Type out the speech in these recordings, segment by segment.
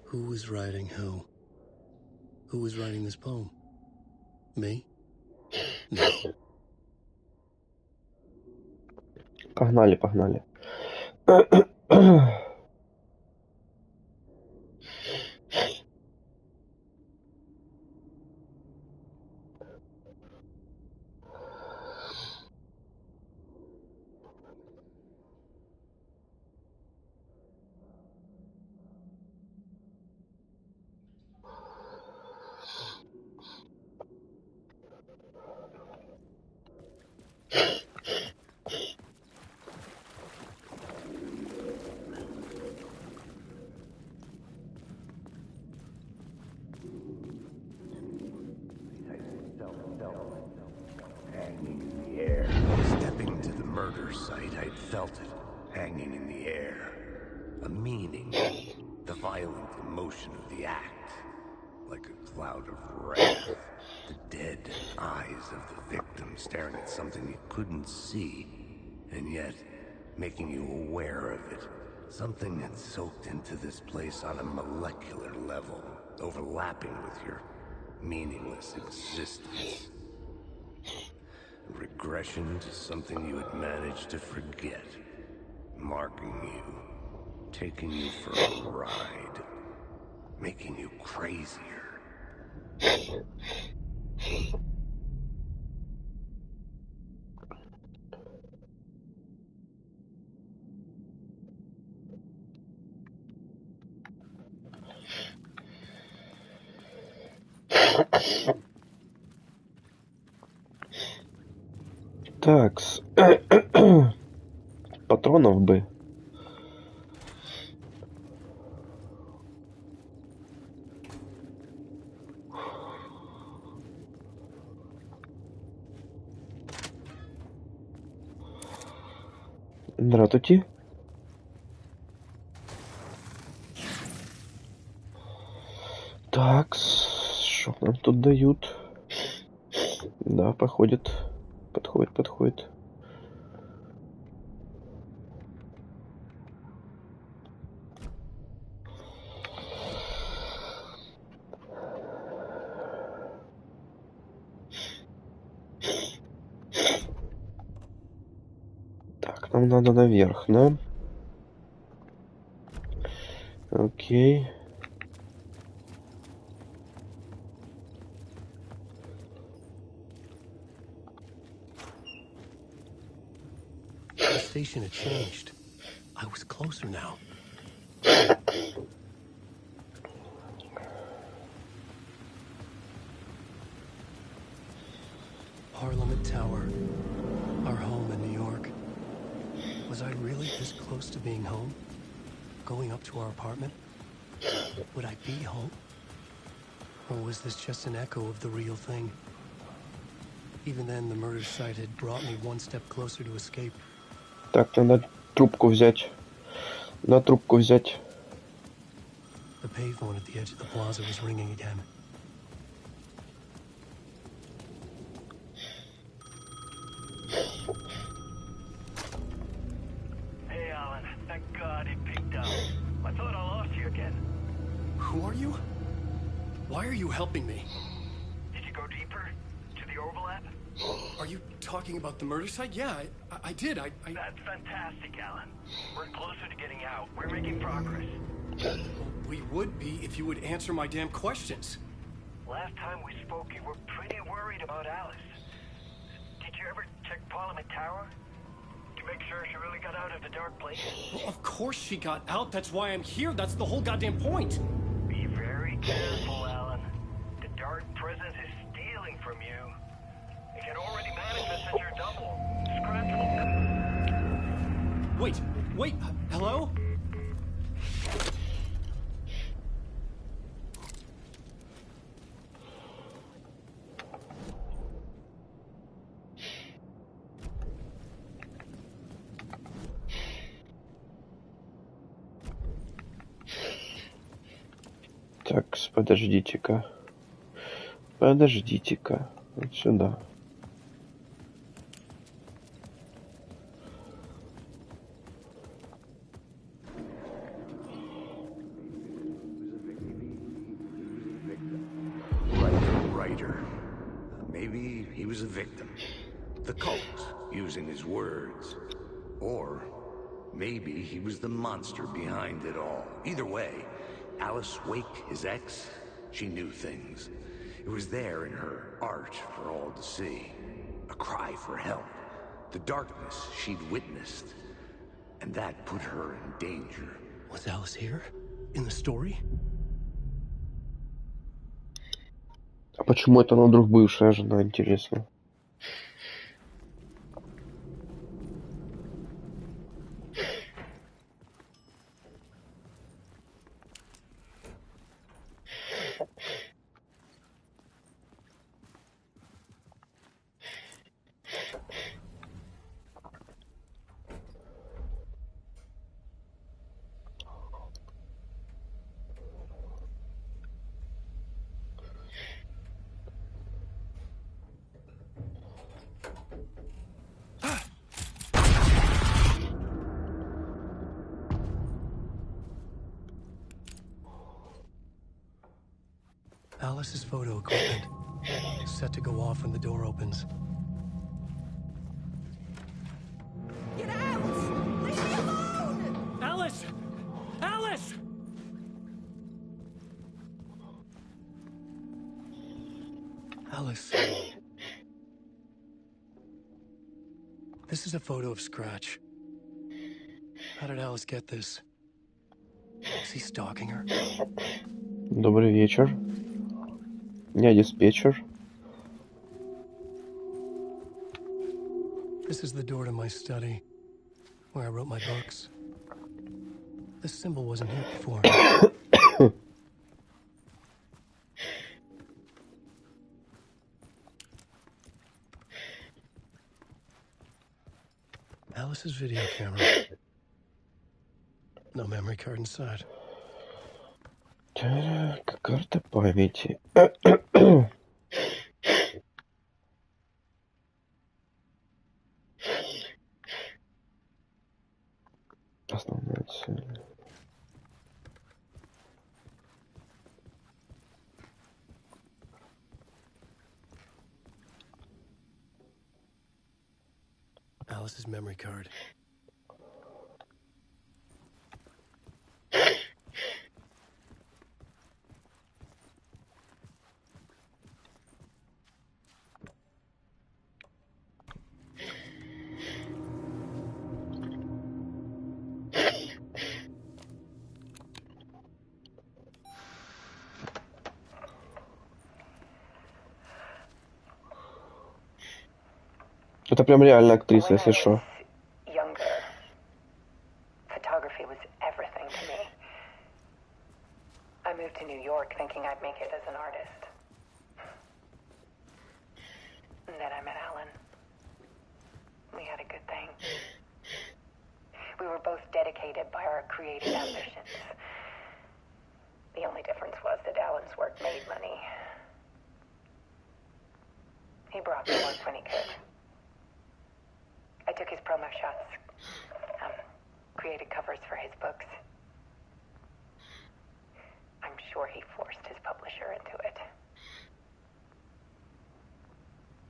Who was writing who? Who was writing this poem? Me? No. Погнали, погнали. Hanging in the air. Stepping to the murder site, I'd felt it, hanging in the air. A meaning, the violent emotion of the act. Like a cloud of wrath. The dead eyes of the victim staring at something you couldn't see, and yet making you aware of it. Something had soaked into this place on a molecular level, overlapping with your meaningless existence. Regression to something you had managed to forget. Marking you. Taking you for a ride. Making you crazier. Такс. Патронов бы. Здравствуйте. Такс. Что нам тут дают? Да, походит. Подходит. Так, нам надо наверх, да? Окей. The station had changed. I was closer now. Parliament Tower. Our home in New York. Was I really this close to being home? Going up to our apartment? Would I be home? Or was this just an echo of the real thing? Even then, the murder site had brought me one step closer to escape. Так, надо трубку взять. Надо трубку взять. The payphone at the edge of the plaza was ringing again. Hey, Alan. Thank God it picked up. I thought I lost you again. Who are you? Why are you helping me? Did you go deeper? To the overlap? Are you talking about the murder site? Yeah, I did. That's fantastic, Alan. We're closer to getting out. We're making progress. We would be if you would answer my damn questions. Last time we spoke, you were pretty worried about Alice. Did you ever check Parliament Tower? To make sure she really got out of the dark place? Well, of course she got out. That's why I'm here. That's the whole goddamn point. Be very careful, Alan. The dark presence is stealing from you. It can already manifest as your double. Scratch. Wait. Hello? Так, подождите-ка. Подождите-ка. Вот сюда. Writer. Maybe he was a victim. The cult, using his words. Or maybe he was the monster behind it all. Either way, Alice Wake, his ex, she knew things. It was there in her art for all to see. A cry for help. The darkness she'd witnessed. And that put her in danger. Was Alice here? In the story? А почему это она вдруг бывшая жена, интересно? Alice's photo equipment. Set to go off when the door opens. Get out! Leave me alone! Alice! Alice! Alice. This is a photo of Scratch. How did Alice get this? Is he stalking her? Добрый вечер. Я диспетчер. This is the door to my study, where I wrote my books. This symbol wasn't here before. Alice's video camera. No memory card inside. Так, карта памяти. Основная цель. Alice's memory card. Это прям реально актриса, если что. Younger, photography was everything to me. I moved to New York thinking I'd make it as an artist. And then I met Alan. We had a good thing. We were both dedicated by our creative ambitions. The only difference was that Alan's work made money. He brought me once when he could. I took his promo shots, created covers for his books. I'm sure he forced his publisher into it.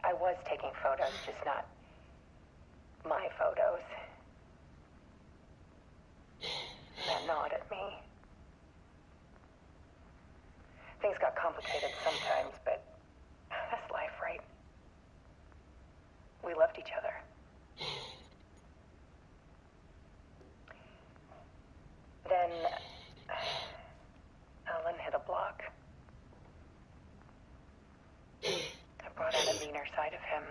I was taking photos, just not my photos. That gnawed at me. Things got complicated sometimes, but that's life, right? We loved each other. Then Alan hit a block. I brought out a meaner side of him.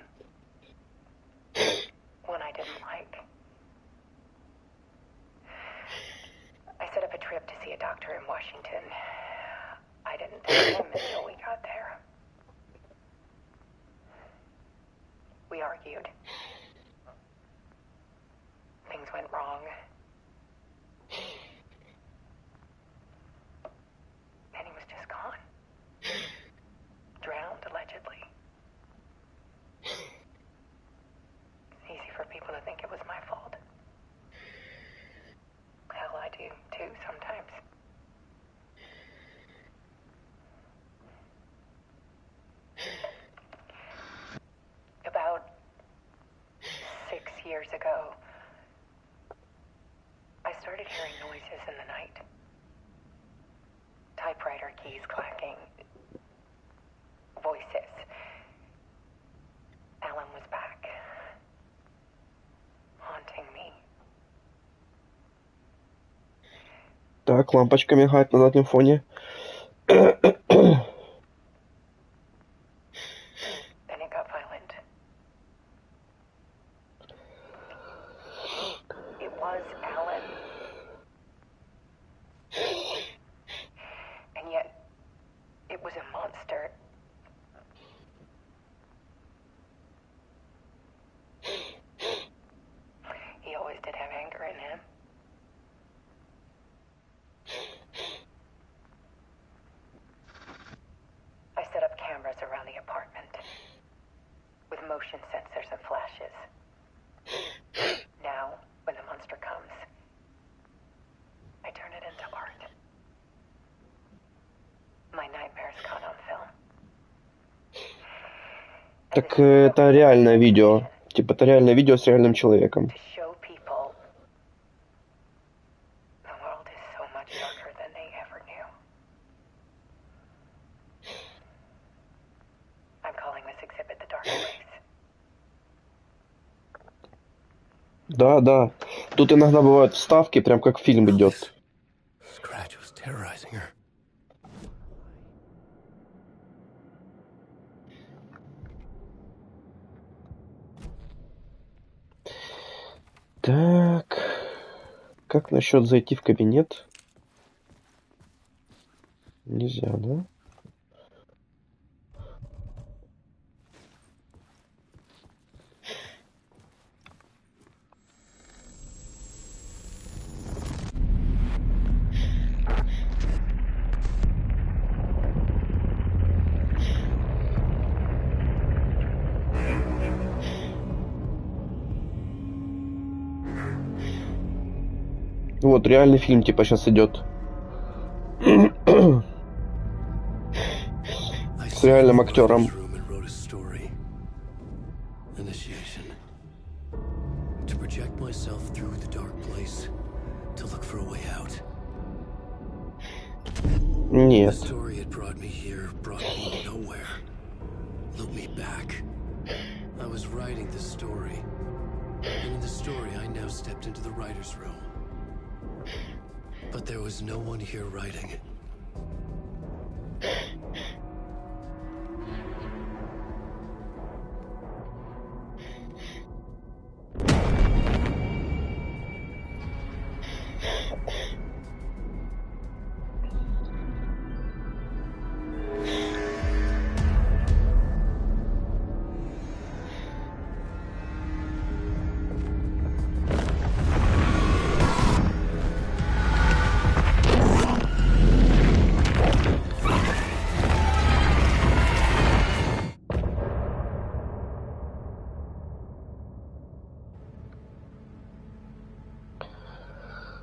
One I didn't like. I set up a trip to see a doctor in Washington. I didn't tell him until we got there. We argued. Things went wrong. And he was just 6 years ago, I started hearing noises in the night. Typewriter keys clacking. Voices. Alan was back. Haunting me. Так, лампочка мигает на заднем фоне. Then it got violent. It was Alan. And yet, it was a monster. He always did have anger in him. I set up cameras around the apartment with motion sensors and flashes. Now, when the monster comes, I turn it into art. My nightmares caught on film. Так это реальное видео. Типа это реальное видео с реальным человеком. To show people the world is so much darker than they ever knew. I'm calling this exhibit The Dark Place. Да, да. Тут иногда бывают вставки, прям как фильм идет. Scratch was terrorizing her. Так. Как насчет зайти в кабинет? Нельзя, да? Вот, реальный фильм типа сейчас идет. С реальным актером. Initiation. To project myself through the dark place, to look for a way out. The Нет. story had brought me here, brought me nowhere. Loop me back. I was writing the story. And in the story, I now stepped into the writer's room. But there was no one here writing.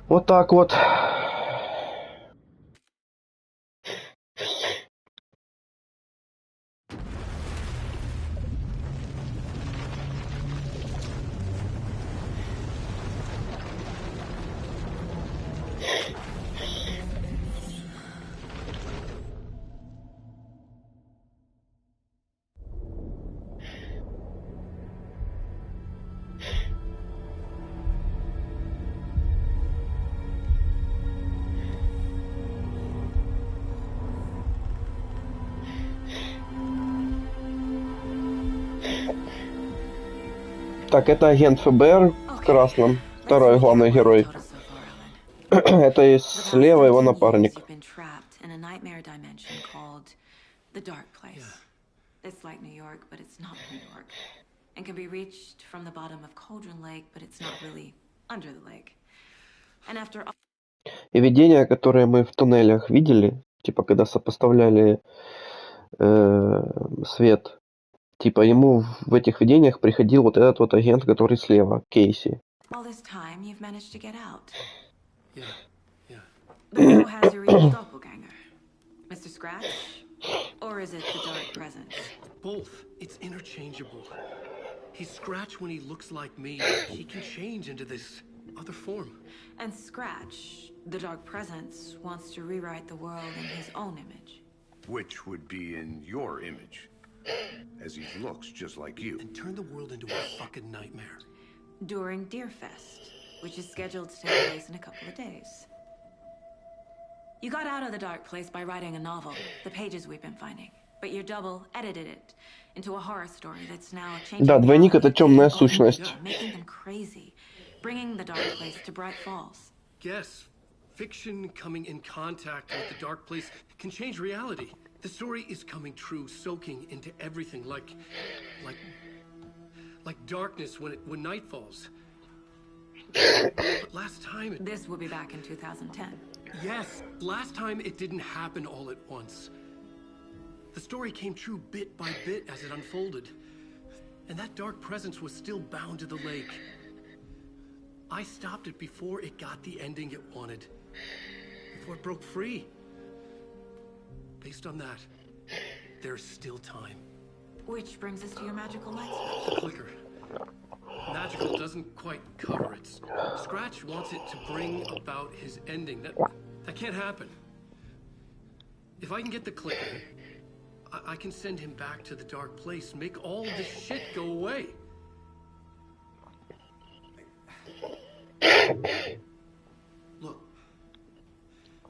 Вот так вот. Так, это агент ФБР в красном. Второй главный герой. Это и слева его напарник. The Dark Place. It's like New York, but it's not New York. And can be reached from the bottom of Cauldron Lake, but it's not really under the lake. And after all... И видения, которые мы в туннелях видели, типа когда сопоставляли свет, типа ему в этих видениях приходил вот этот вот агент, который слева, Кейси. All this time, you've managed to get out. Yeah. But who has your evil doppelganger? Mr. Scratch? Or is it the Dark Presence? Both. It's interchangeable. He's Scratch when he looks like me. He can change into this other form. And Scratch, the Dark Presence, wants to rewrite the world in his own image. Which would be in your image, as he looks just like you. And turn the world into a fucking nightmare. During Deerfest, which is scheduled to take place in a couple of days. You got out of the Dark Place by writing a novel, The Pages We've Been Finding. But your double edited it into a horror story that's now changing Да, двойник — это reality, темная opening сущность. people, making them crazy, bringing the Dark Place to Bright Falls. Yes, fiction coming in contact with the Dark Place can change reality. The story is coming true, soaking into everything like darkness when night falls. But last time it... This will be back in 2010. Yes, last time it didn't happen all at once. The story came true bit by bit as it unfolded. And that dark presence was still bound to the lake. I stopped it before it got the ending it wanted. Before it broke free. Based on that, there's still time. Which brings us to your magical light switch. The clicker. Magical doesn't quite cover it. Scratch wants it to bring about his ending. That can't happen. If I can get the clicker, I can send him back to the Dark Place, make all this shit go away. Look,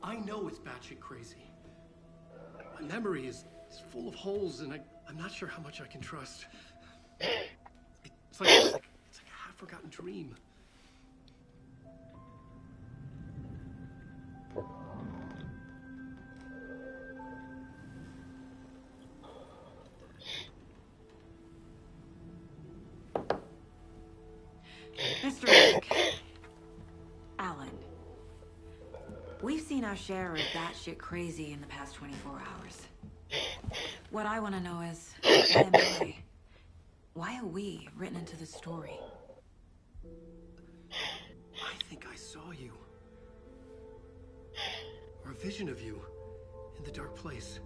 I know it's batshit crazy. My memory is full of holes, and I'm not sure how much I can trust. It's like a half-forgotten dream. Mr. Rick. Alan. We've seen our share of that shit crazy in the past 24 hours. What I want to know is, why am I? Why are we written into the story? I think I saw you. Or a vision of you in the Dark Place.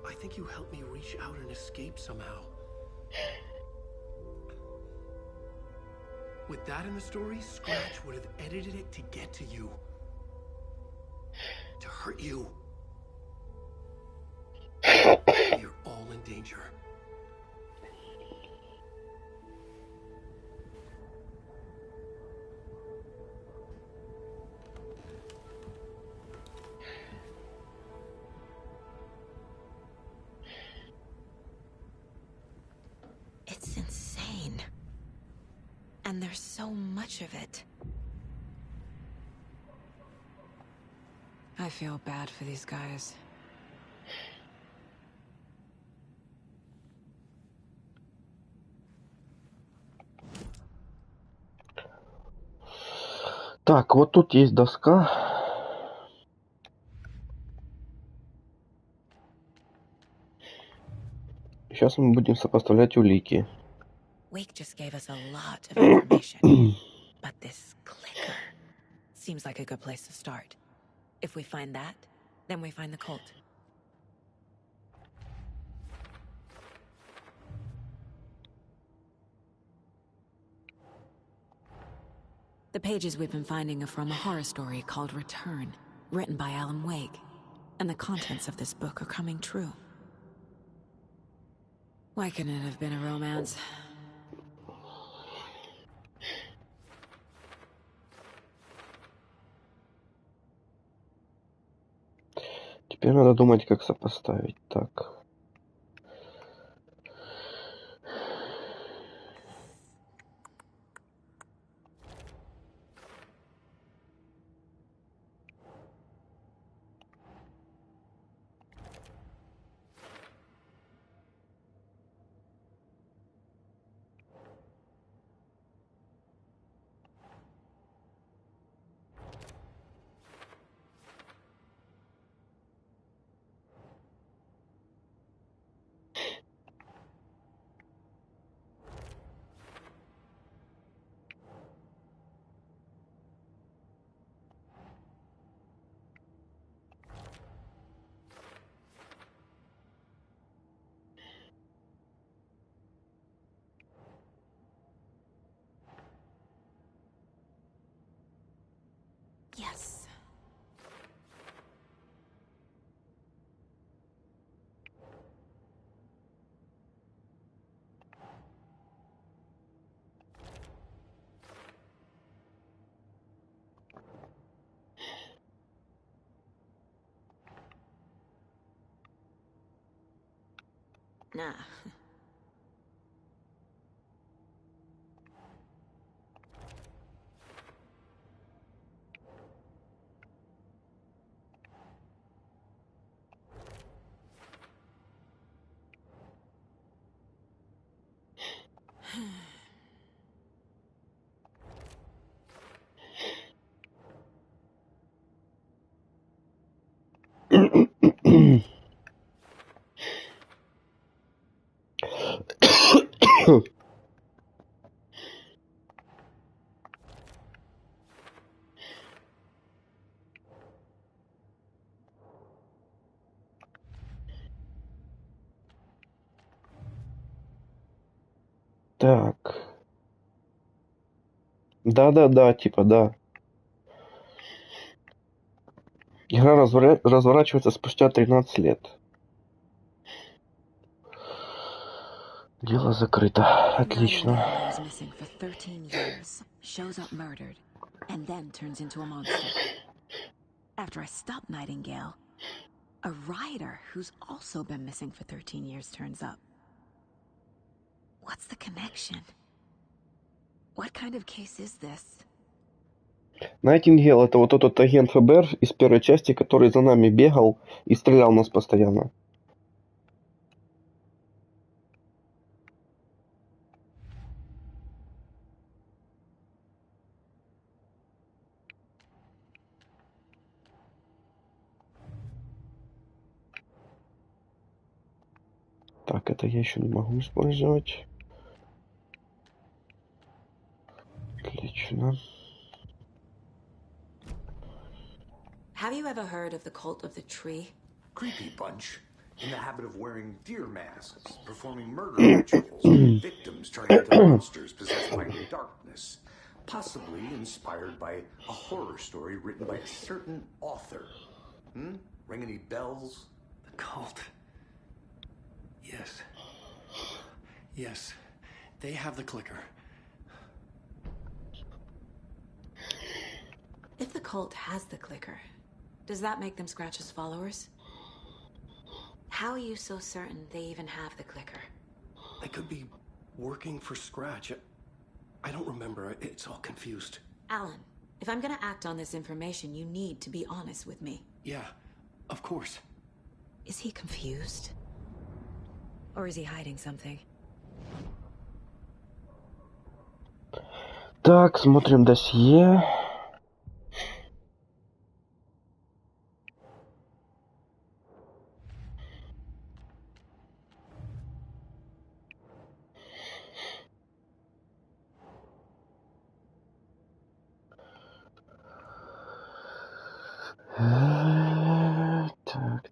I think you helped me reach out and escape somehow. With that in the story, Scratch would have edited it to get to you. To hurt you. You're all in danger. It's insane. And there's so much of it. I feel bad for these guys. Так, вот тут есть доска. Сейчас мы будем сопоставлять улики. Wake just gave us a lot of information. But this clicker seems like a good place to start. If we find that, then we find the cult. The pages we've been finding are from a horror story called Return, written by Alan Wake. And the contents of this book are coming true. Why couldn't it have been a romance? Теперь надо думать, как сопоставить. Так. Nah. Так. Да-да-да, типа, да. Игра разворачивается спустя 13 лет. Дело закрыто. Отлично. Nightingale goes missing for 13 years, shows up murdered, and then turns into a monster. After I stop Nightingale, a rider who's also been missing for 13 years turns up. What's the connection? What kind of case is this? Найтингейл — это вот тот агент ФБР из первой части, который за нами бегал и стрелял в нас постоянно. Так, это я еще не могу использовать. Отлично. Have you ever heard of the Cult of the Tree? Creepy bunch. In the habit of wearing deer masks, performing murder rituals, and victims turning into monsters possessed by darkness. Possibly inspired by a horror story written by a certain author. Ring any bells? The cult. Yes. Yes. They have the clicker. If the cult has the clicker, does that make them Scratch's followers? How are you so certain they even have the clicker? They could be working for Scratch. I don't remember. It's all confused. Alan, if I'm gonna act on this information, you need to be honest with me. Yeah, of course. Is he confused? Or is he hiding something? Так, смотрим досье.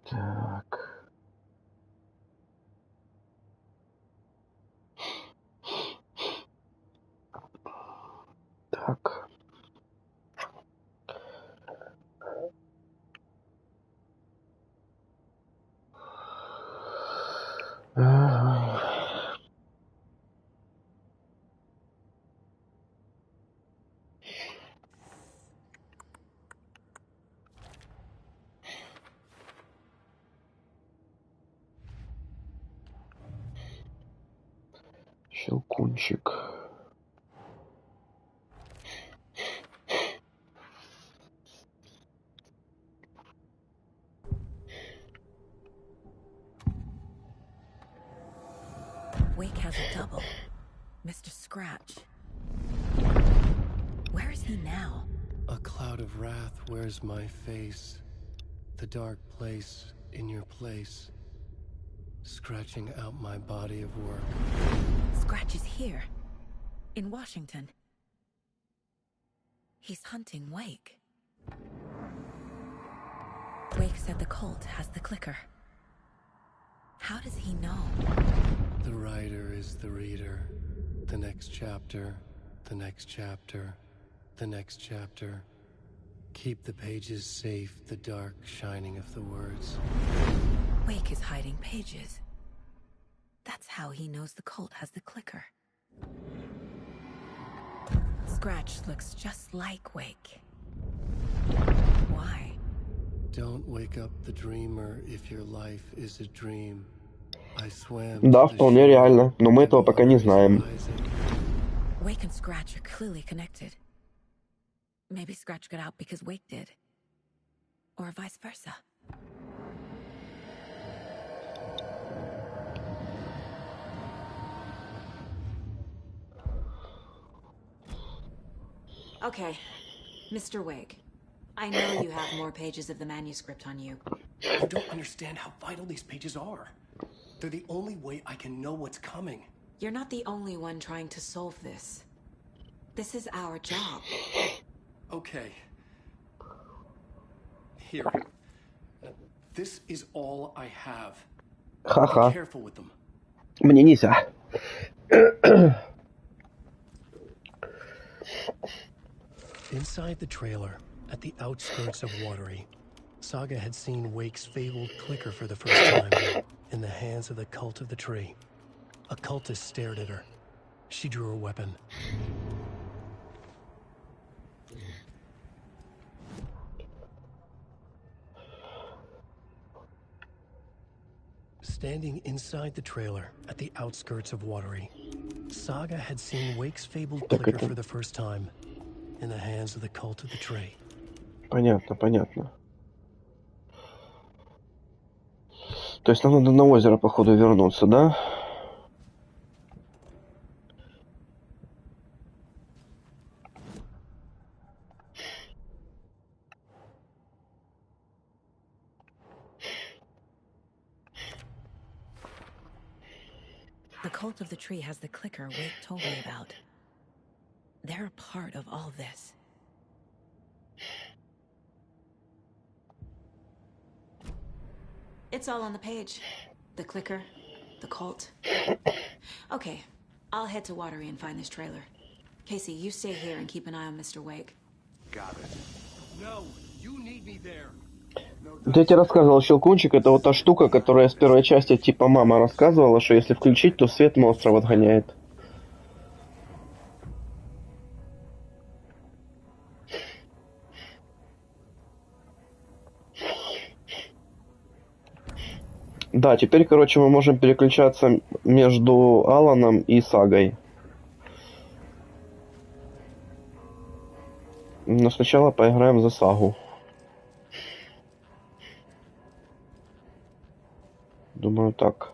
Так. Так. Щелкунчик. Wake has a double. Mr. Scratch. Where is he now? A cloud of wrath wears my face. The dark place in your place. Scratching out my body of work. Scratch is here. In Washington. He's hunting Wake. Wake said the cult has the clicker. How does he know? The writer is the reader. The next chapter, the next chapter, the next chapter. Keep the pages safe, the dark shining of the words. Wake is hiding pages. That's how he knows the cult has the clicker. Scratch looks just like Wake. Why? Don't wake up the dreamer if your life is a dream. I swam Да, to the вполне shore реально, но мы and этого пока не waters знаем. rising. Wake and Scratch are clearly connected. Maybe Scratch got out because Wake did. Or vice versa. Okay, Mr. Wake. I know you have more pages of the manuscript on you. You don't understand how vital these pages are. They're the only way I can know what's coming. You're not the only one trying to solve this. This is our job. Okay. Here. This is all I have. Be Ха-ха. careful with them. Мне нельзя. Inside the trailer, at the outskirts of Watery, Saga had seen Wake's fabled clicker for the first time in the hands of the Cult of the Tree. A cultist stared at her. She drew her weapon. Standing inside the trailer at the outskirts of Watery, Saga had seen Wake's fabled clicker for the first time in the hands of the Cult of the Tree. Понятно, понятно. То есть нам надо на озеро, походу, вернуться, да? The Cult of the Tree has the clicker Wake told me about. They're a part of all this. It's all on the page. The clicker, the cult. Okay, I'll head to Watery and find this trailer. Casey, you stay here and keep an eye on Mr. Wake. Got it. No, you need me there. Вот я тебе рассказывал, Щелкунчик, это вот та штука, которая с первой части типа мама рассказывала, что если включить, то свет монстров отгоняет. Да, теперь, короче, мы можем переключаться между Аланом и Сагой. Но сначала поиграем за Сагу. Думаю, так.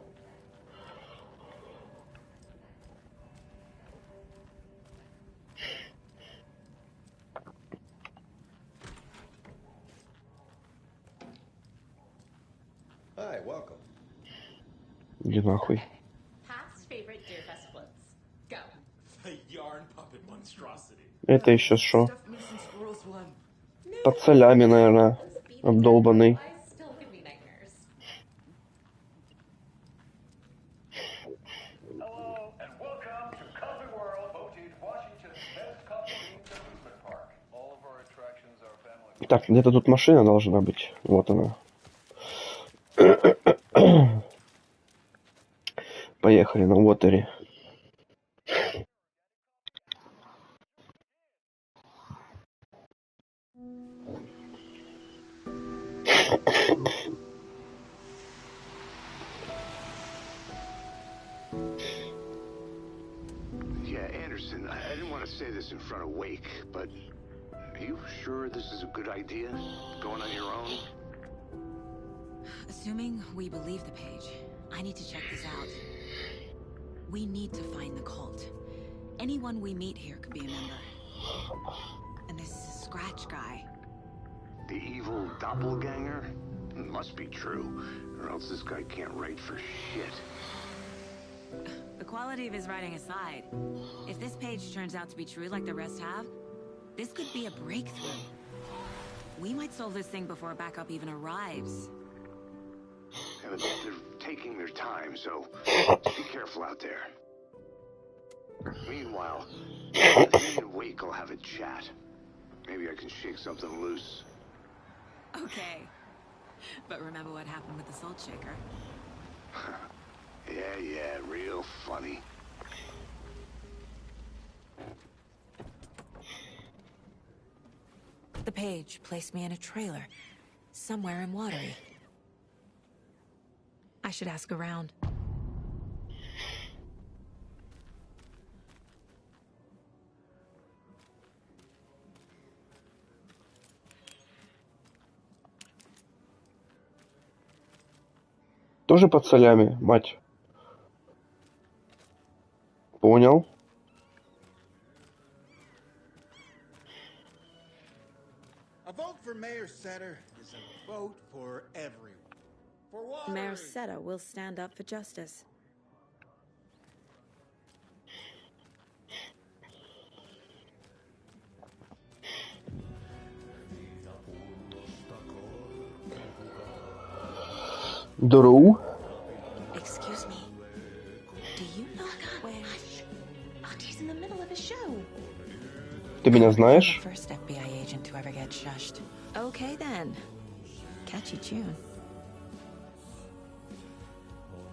Hi, welcome. Иди нахуй. Past favorite Deerfest floats. Go. The yarn puppet monstrosity. Это еще что? Stuffed Mason Squirrels one. Под солями, наверное, обдолбанный. Still give me nightmares. Hello, and welcome to Country World, voted Washington's best couple-themed amusement park. All of our attractions are family. Так, где-то тут машина должна быть. Вот она. Поехали на Уотере. Yeah, Anderson, I didn't want to say this in front of Wake, but are you sure this is a good idea? Going on your own? Assuming we believe the page, I need to check this out. We need to find the cult. Anyone we meet here could be a member. And this Scratch guy. The evil doppelganger? Must be true, or else this guy can't write for shit. The quality of his writing aside, if this page turns out to be true like the rest have, this could be a breakthrough. We might solve this thing before backup even arrives. Yeah, but they're taking their time, so be careful out there. Meanwhile, me and Wake will have a chat. Maybe I can shake something loose. Okay. But remember what happened with the Salt Shaker? Yeah, real funny. The page placed me in a trailer, somewhere in Watery. I should ask around. Тоже под солями, мать. Понял. A vote for Mayor Setter is a vote for everyone. For water. Mayor Seta will stand up for justice. Drew. Excuse me. Do you know where... Artie's in the middle of a show. Ты меня знаешь? First FBI agent to ever get shushed. Okay then. Catchy tune.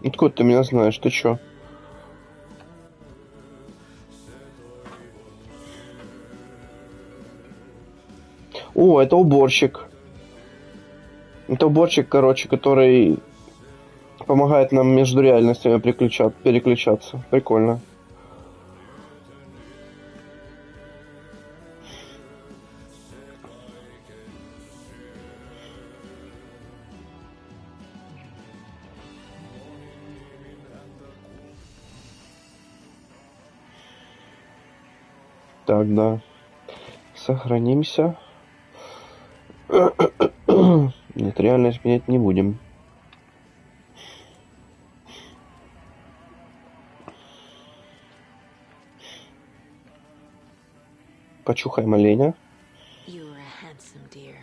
Откуда ты меня знаешь? Ты чё? О, это уборщик. Это уборщик, короче, который помогает нам между реальностями переключаться. Прикольно. Так, да. Сохранимся. Нет, реальность менять не будем. Почухаем оленя. You were a handsome deer.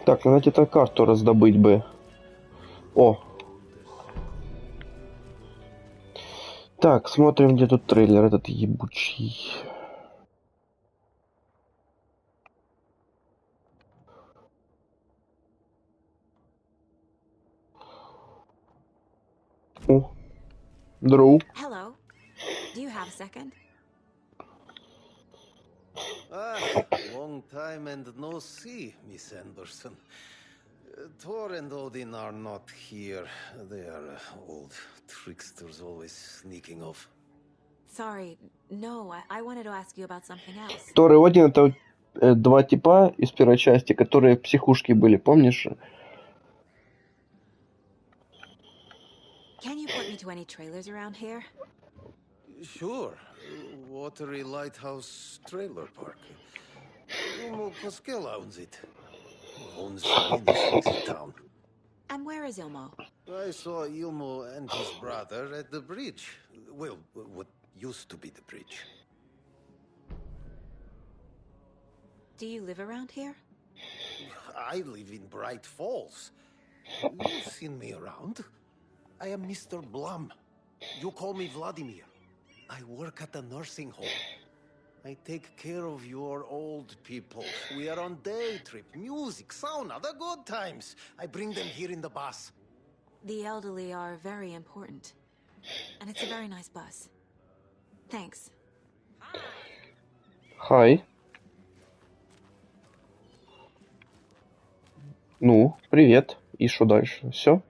Так, надо где-то карту раздобыть бы. О! Так, смотрим, где тут трейлер этот ебучий. О! Дроу. Hello. Do you have a second? Long time and no see, Miss Anderson. Thor and Odin are not here. They are old tricksters always sneaking off. Sorry. No, I wanted to ask you about something else. Тор и Один это два типа из первой части, которые в психушке были, помнишь? Can you point me to any trailers around here? Sure. Watery Lighthouse Trailer Park. Ilmo Koskela owns it. Owns the industries in town. And where is Ilmo? I saw Ilmo and his brother at the bridge. Well, what used to be the bridge. Do you live around here? I live in Bright Falls. You've seen me around. I am Mr. Blum. You call me Vladimir. I work at a nursing home. I take care of your old people. We are on day trip, music, sauna, the good times. I bring them here in the bus. The elderly are very important. And it's a very nice bus. Thanks. Хай. Ну, привет. И что дальше? Все?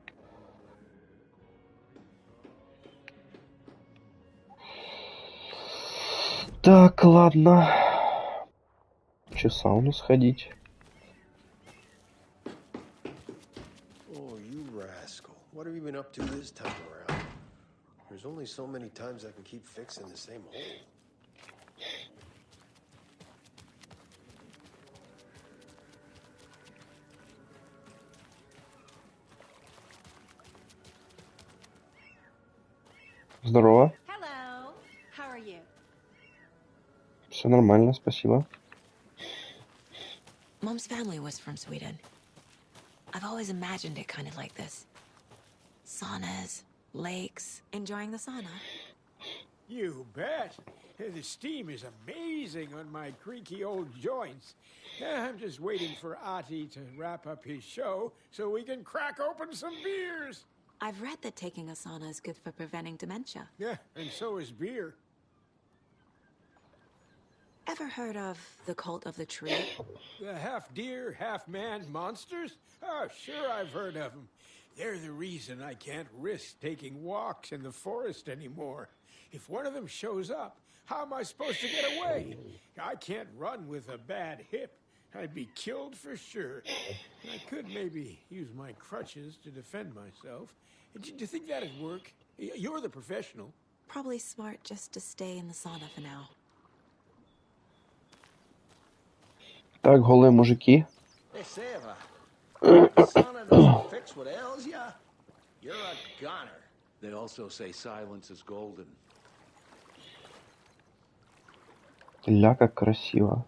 Так, ладно. Че, сауну сходить? Oh, you rascal. What have you been up to this time around? There's only so many times I can keep fixing the same hole. Здорово. Hello. How are you? Все нормально, спасибо. Mom's family was from Sweden. I've always imagined it kind of like this. Saunas, lakes, enjoying the sauna. You bet. The steam is amazing on my creaky old joints. I'm just waiting for Ati to wrap up his show so we can crack open some beers. I've read that taking a sauna is good for preventing dementia. Yeah, and so is beer. Ever heard of the Cult of the Tree? The half-deer, half-man monsters? Oh, sure I've heard of them. They're the reason I can't risk taking walks in the forest anymore. If one of them shows up, how am I supposed to get away? I can't run with a bad hip. I'd be killed for sure. I could maybe use my crutches to defend myself. Do you think that'd work? You're the professional. Probably smart just to stay in the sauna for now. Так, голые мужики. Hey, Seva. The sauna doesn't fix what ails ya? You're a goner. They also say silence is golden. Ля, как красиво.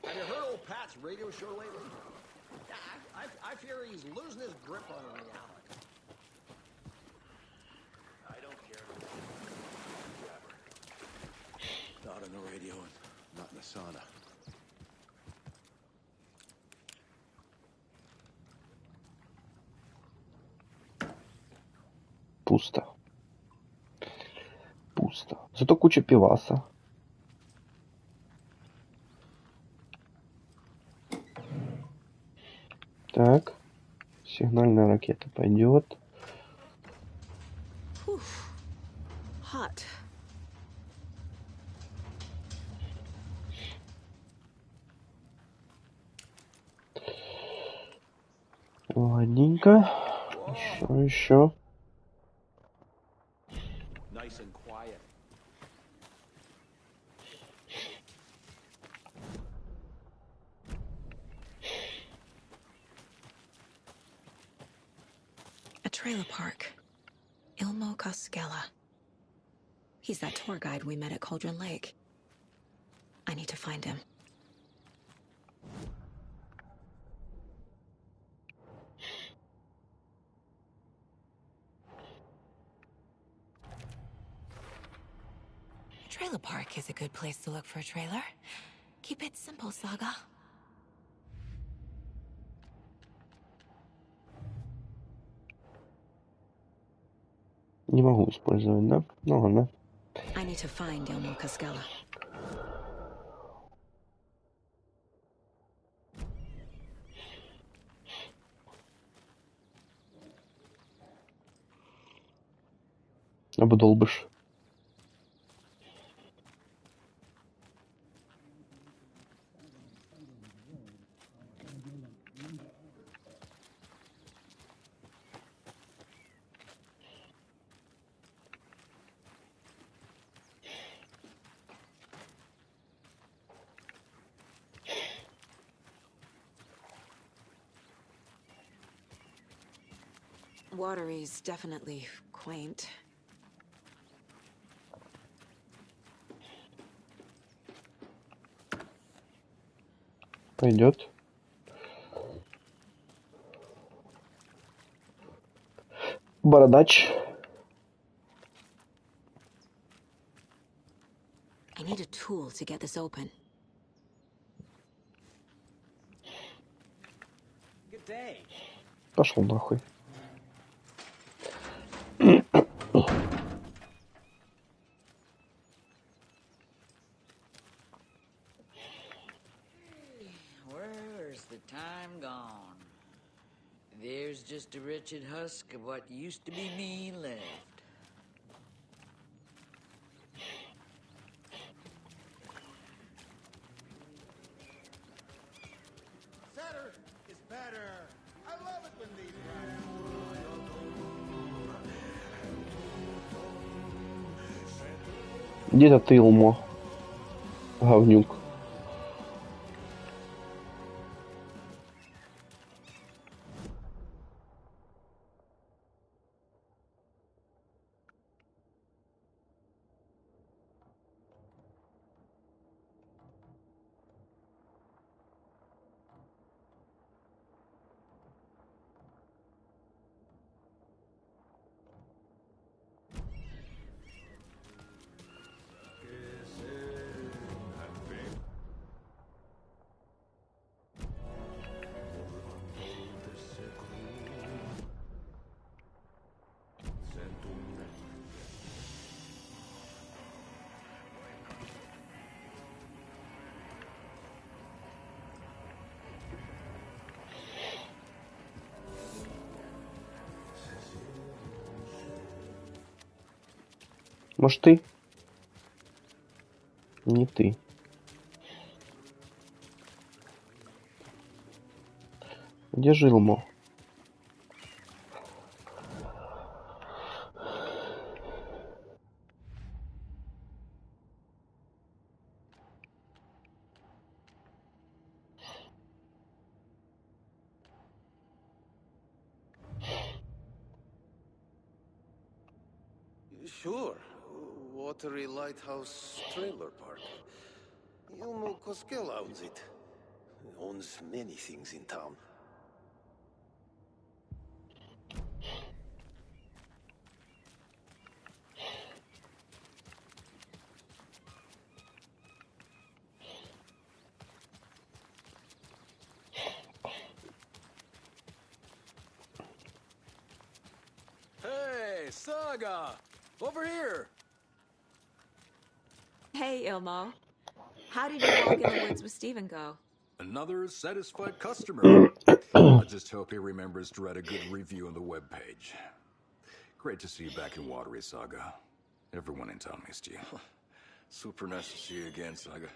Have you heard old Pat's radio show lately? Yeah, I fear he's losing his grip on reality. I don't care. Not on the radio and not in the sauna. Пусто. Пусто. Зато куча пиваса. Так. Сигнальная ракета пойдет. Hot. Ладненько. Еще. Nice and quiet. A trailer park. Ilmo Koskela. He's that tour guide we met at Cauldron Lake. I need to find him. Trailer park is a good place to look for a trailer. Keep it simple, Saga. Не могу использовать, да? Ну ладно. I need to find Ilmo Koskela. Обдолбыш. Watery's definitely quaint. Пойдет. Бородач. I need a tool to get this open. Good day. Пошел нахуй. Where's the time gone? There's just a wretched husk of what used to be me left. Better is better. I love it when these rhyme. Где-то ты, Илмо. Говнюк. Может, ты? Не ты. Где Жилмо? Sure. Watery Lighthouse Trailer Park. Ilmo Koskela owns it. Owns many things in town. Hey, Saga! Over here! Hey, Ilmo. How did your walk in the woods with Steven go? Another satisfied customer. I just hope he remembers to write a good review on the webpage. Great to see you back in Watery, Saga. Everyone in town missed you. Super nice to see you again, Saga.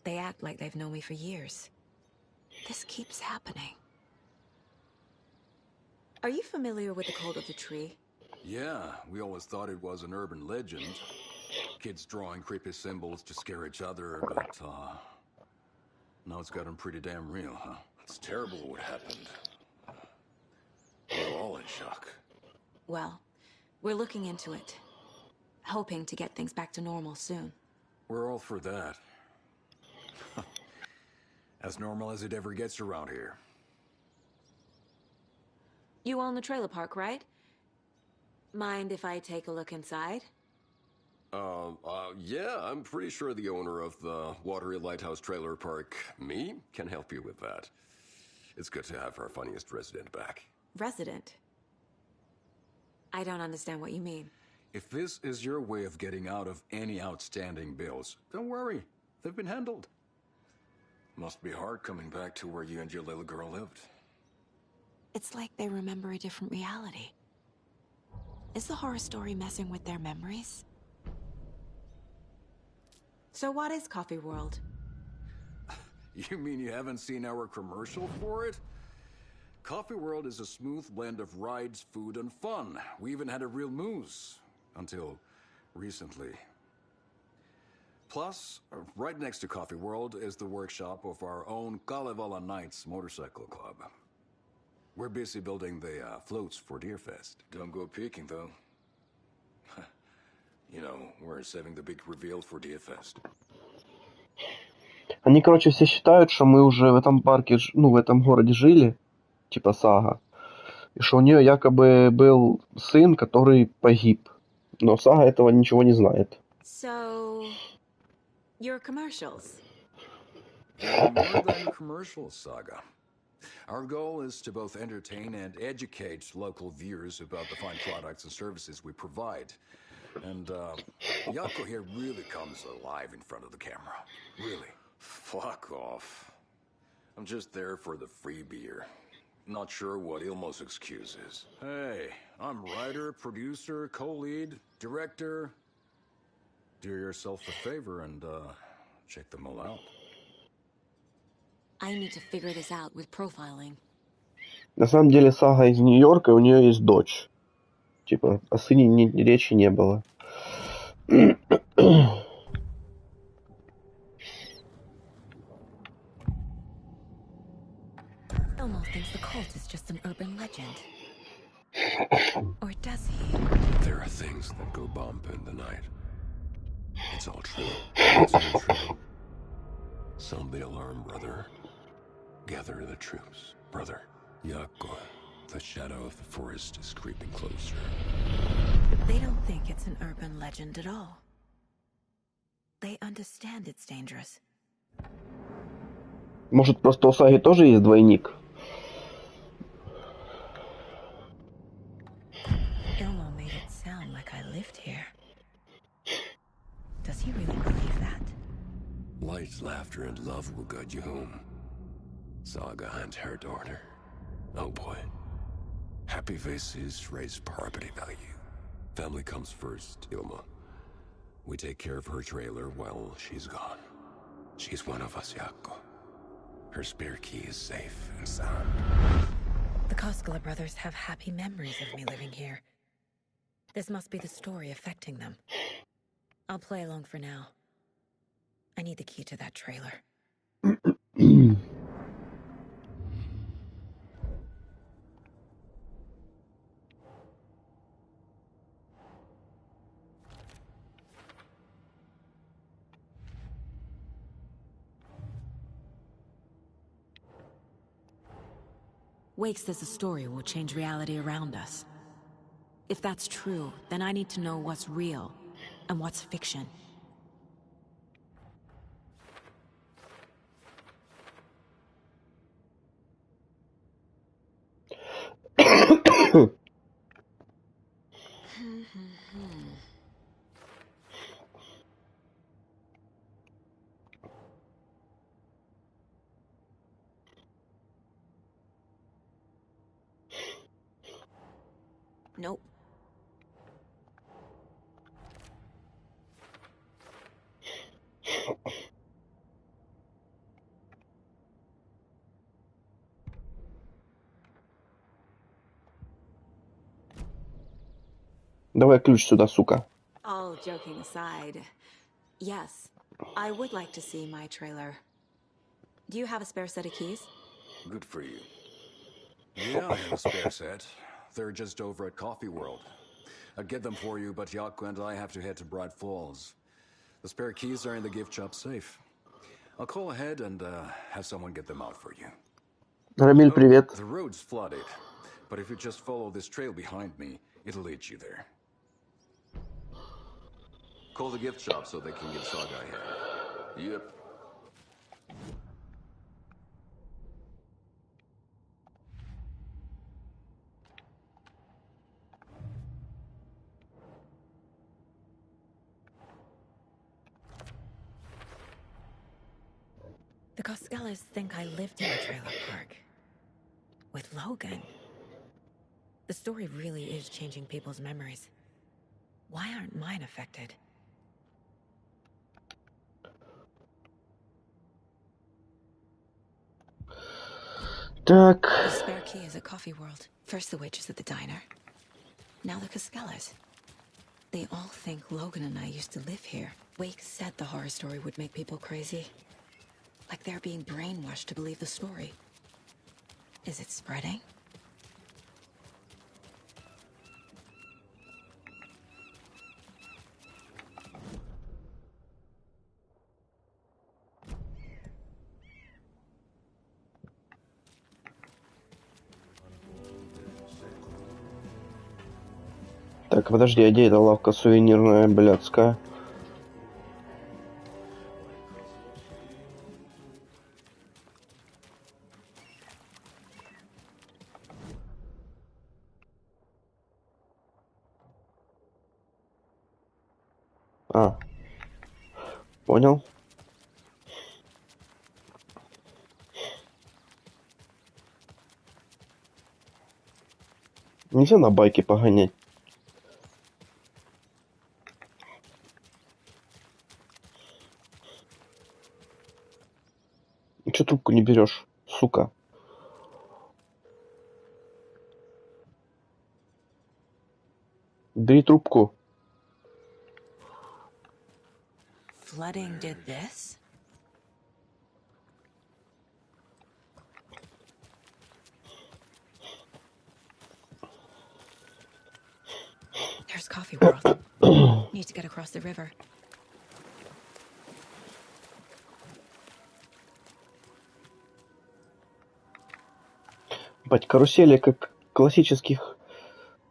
They act like they've known me for years. This keeps happening. Are you familiar with the Cult of the Tree? Yeah, we always thought it was an urban legend. Kids drawing creepy symbols to scare each other, but, now it's gotten pretty damn real, huh? It's terrible what happened. We're all in shock. Well, we're looking into it. Hoping to get things back to normal soon. We're all for that. As normal as it ever gets around here. You own the trailer park, right? Mind if I take a look inside? Yeah, I'm pretty sure the owner of the Watery Lighthouse Trailer Park, me, can help you with that. It's good to have our funniest resident back. Resident? I don't understand what you mean. If this is your way of getting out of any outstanding bills, don't worry. They've been handled. Must be hard coming back to where you and your little girl lived. It's like they remember a different reality. Is the horror story messing with their memories? So what is Coffee World? You mean you haven't seen our commercial for it? Coffee World is a smooth blend of rides, food, and fun. We even had a real moose. Until recently. Plus, right next to Coffee World is the workshop of our own Kalevala Knights Motorcycle Club. We're busy building the floats for Deerfest. Don't go peeking, though. You know, we're saving the big reveal for Deerfest. Они, короче, все считают, что мы уже в этом парке, ну, в этом городе жили, типа Сага. И что у нее якобы был сын, который погиб. Но Сага этого ничего не знает. So, your commercials? They're more than commercials, Saga. Our goal is to both entertain and educate local viewers about the fine products and services we provide. And, Yako here really comes alive in front of the camera. Really. Fuck off. I'm just there for the free beer. Not sure what Ilmo's excuse is. Hey, I'm writer, producer, co-lead, director. Do yourself a favor and, check them all out. I need to figure this out with profiling. На самом деле Сага из Нью-Йорка, у нее есть дочь. Типа, о сыне речи не было. Elmo thinks the cult is just an urban legend. Or does he? There are things that go bump in the night. It's all true. It's all true. Sound the alarm, brother. Gather the troops, brother. Yako, the shadow of the forest is creeping closer. They don't think it's an urban legend at all. They understand it's dangerous. Может, просто у Саги тоже есть двойник? Ilmo made it sound like I lived here. Does he really believe that? Light, laughter, and love will guide you home. Saga and her daughter. Oh boy. Happy faces raise property value. Family comes first, Ilma. We take care of her trailer while she's gone. She's one of us, Jaakko. Her spare key is safe and sound. The Koskela brothers have happy memories of me living here. This must be the story affecting them. I'll play along for now. I need the key to that trailer. Wake says the story will change reality around us. If that's true, then I need to know what's real and what's fiction. Nope. Давай ключ сюда, сука. All joking aside, yes, I would like to see my trailer. Do you have a spare set of keys? Good for you. Yeah, I have a spare set. They're just over at Coffee World. I'd get them for you, but Jaakko and I have to head to Bright Falls. The spare keys are in the gift shop safe. I'll call ahead and have someone get them out for you. Рамиль, привет. The road's flooded, but if you just follow this trail behind me, it'll lead you there. Call the gift shop so they can get Saga ahead. Yep. The Koskelas think I lived in a trailer park. With Logan. The story really is changing people's memories. Why aren't mine affected? Так. The spare key is at Coffee World. First the waitress at the diner. Now the Koskelas. They all think Logan and I used to live here. Wake said the horror story would make people crazy. Like they're being brainwashed to believe the story. Is it spreading? Так, подожди, а где эта лавка сувенирная, блядская? А. Понял. Нельзя на байке погонять. Че трубку не берешь, сука? Бери трубку. Flooding did this? There's Coffee World. Need to get across the river. Бать, карусели как в классических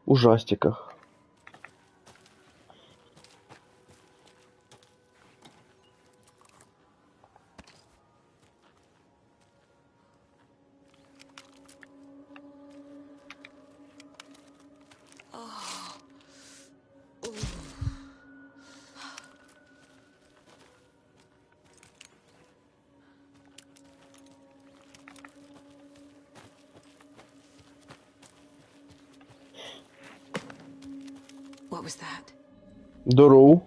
ужастиках. What was that? Здорово.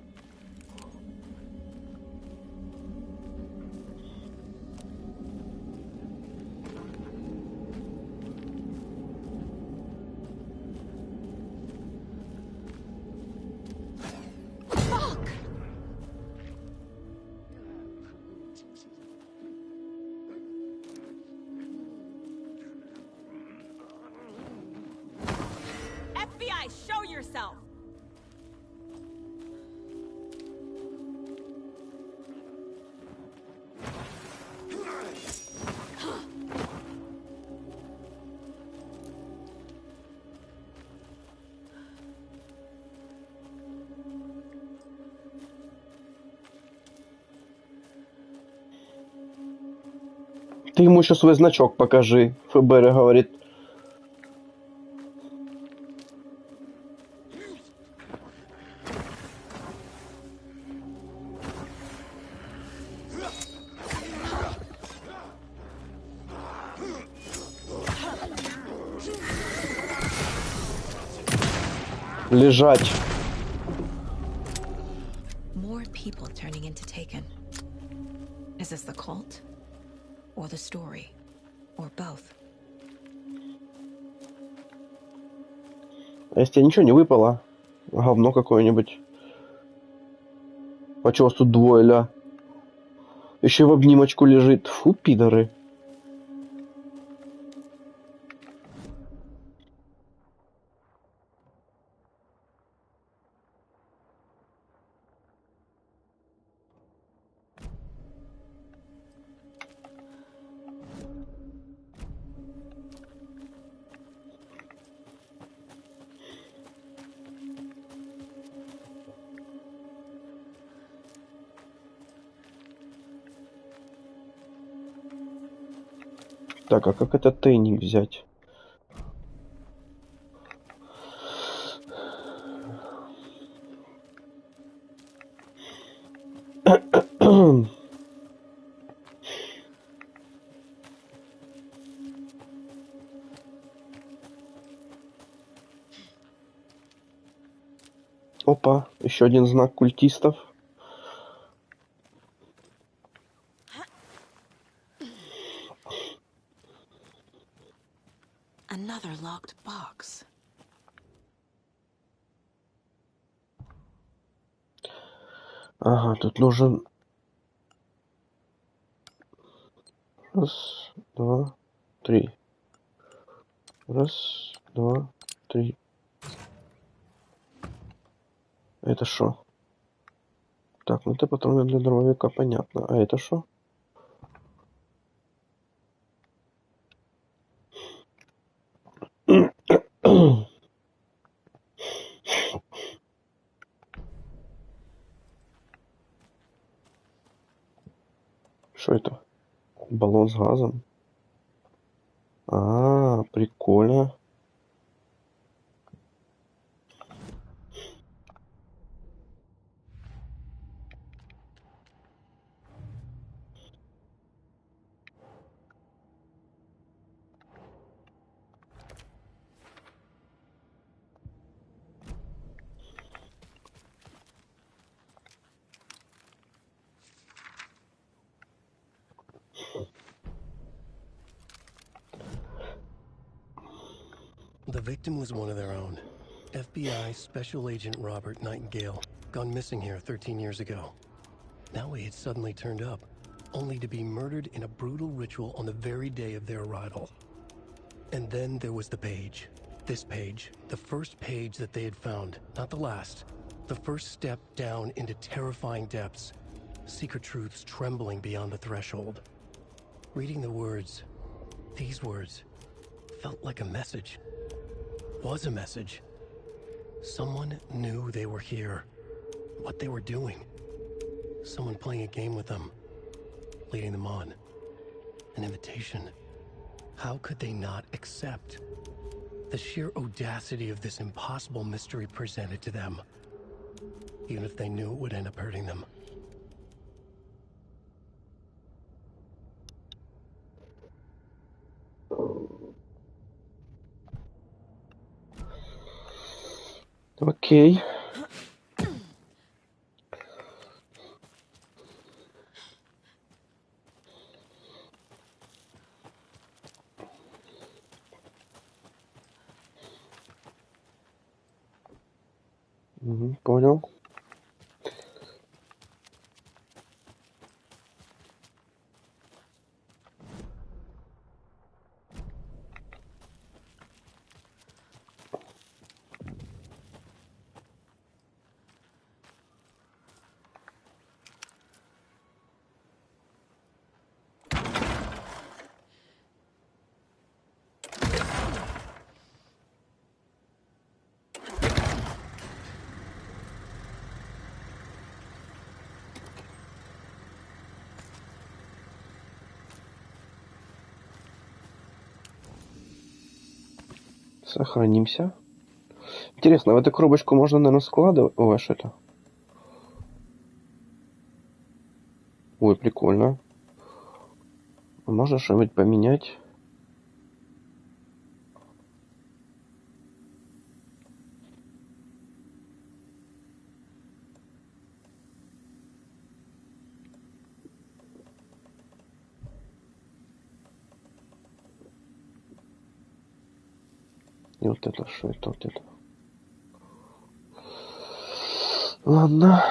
FBI, show yourself! Ты ему еще свой значок покажи. ФБР говорит. Лежать. More people turning into Taken. Is this the cult? Or the story? Or both? А если тебе ничего не выпало? Говно какое-нибудь. А чё вас тут двое, ля? Еще в обнимочку лежит. Фу, пидоры. Так, а как этот тайник взять? Опа, еще один знак культистов. Another locked box. Ага, тут нужен... Раз, два, три. Раз, два, три. Это шо? Так, ну это патроны для дробовика, понятно. А это шо? Что это? Баллон с газом? А, прикольно. The victim was one of their own. FBI Special Agent Robert Nightingale, gone missing here 13 years ago. Now he had suddenly turned up, only to be murdered in a brutal ritual on the very day of their arrival. And then there was the page. This page, the first page that they had found, not the last. The first step down into terrifying depths. Secret truths trembling beyond the threshold. Reading the words, these words, felt like a message. Was a message. Someone knew they were here. What they were doing. Someone playing a game with them. Leading them on. An invitation. How could they not accept? The sheer audacity of this impossible mystery presented to them. Even if they knew it would end up hurting them. Окей. Понял. Сохранимся. Интересно, в эту коробочку можно, наверное, складывать? Ой, что это? Ой, прикольно. Можно что-нибудь поменять? И вот это, что это, вот это. Ладно.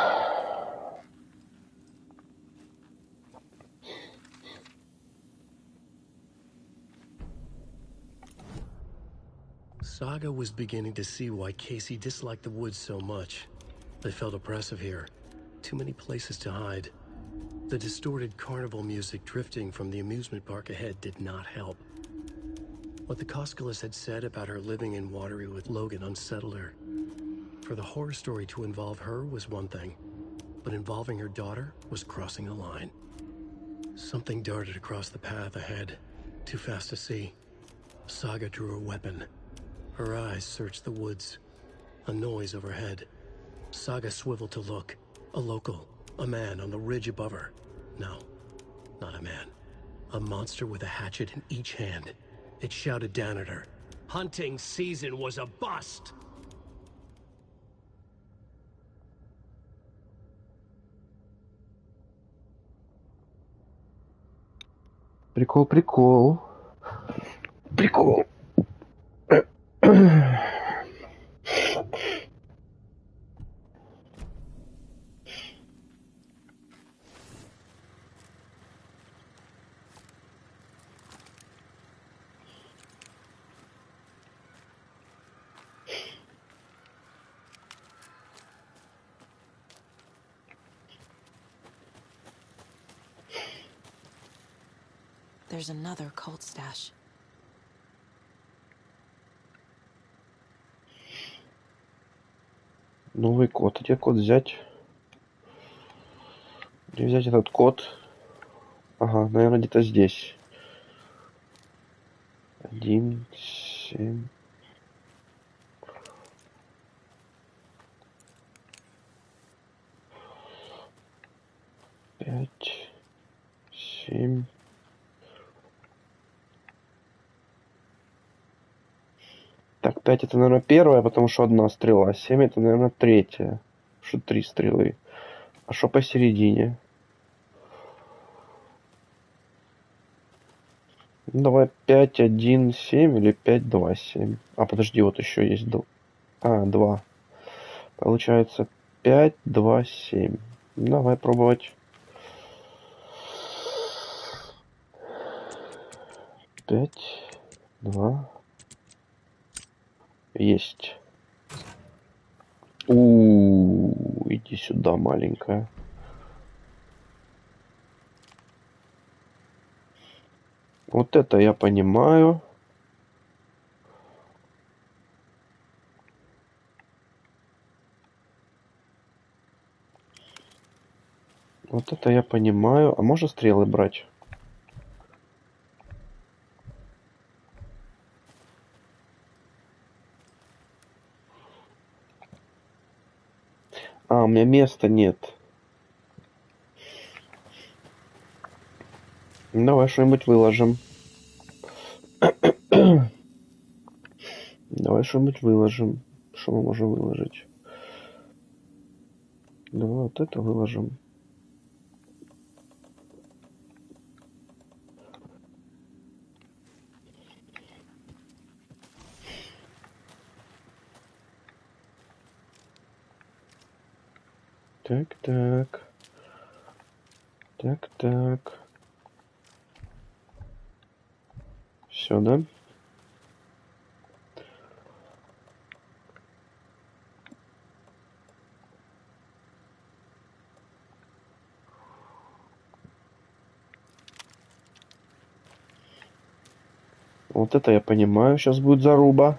Saga was beginning to see why Casey disliked the woods so much. They felt oppressive here. Too many places to hide. The distorted carnival music drifting from the amusement park ahead did not help. What the Koskalis had said about her living in Watery with Logan unsettled her. For the horror story to involve her was one thing, but involving her daughter was crossing a line. Something darted across the path ahead, too fast to see. Saga drew her weapon. Her eyes searched the woods. A noise overhead. Saga swiveled to look. A local. A man on the ridge above her. No, not a man. A monster with a hatchet in each hand. It shouted down at her. Hunting season was a bust! Прикол, прикол. Прикол. There's another cult stash. Новый код. Где код взять? Где взять этот код? Ага, наверное, где-то здесь. 1, 7. Пять, 7. Так, 5 это, наверное, первая, потому что одна стрела. 7 это, наверное, третья. Что 3 стрелы. А что посередине? Ну, давай 5, 1, 7 или 5, 2, 7. А, подожди, вот еще есть 2. А, 2. Получается 5, 2, 7. Давай пробовать. 5, 2. Есть. Иди сюда, маленькая. Вот это я понимаю. Вот это я понимаю. А можно стрелы брать? А, у меня места нет. Давай что-нибудь выложим. Давай что-нибудь выложим. Что мы можем выложить? Давай вот это выложим. Так, так. Так, так. Все, да? Вот это я понимаю, сейчас будет заруба.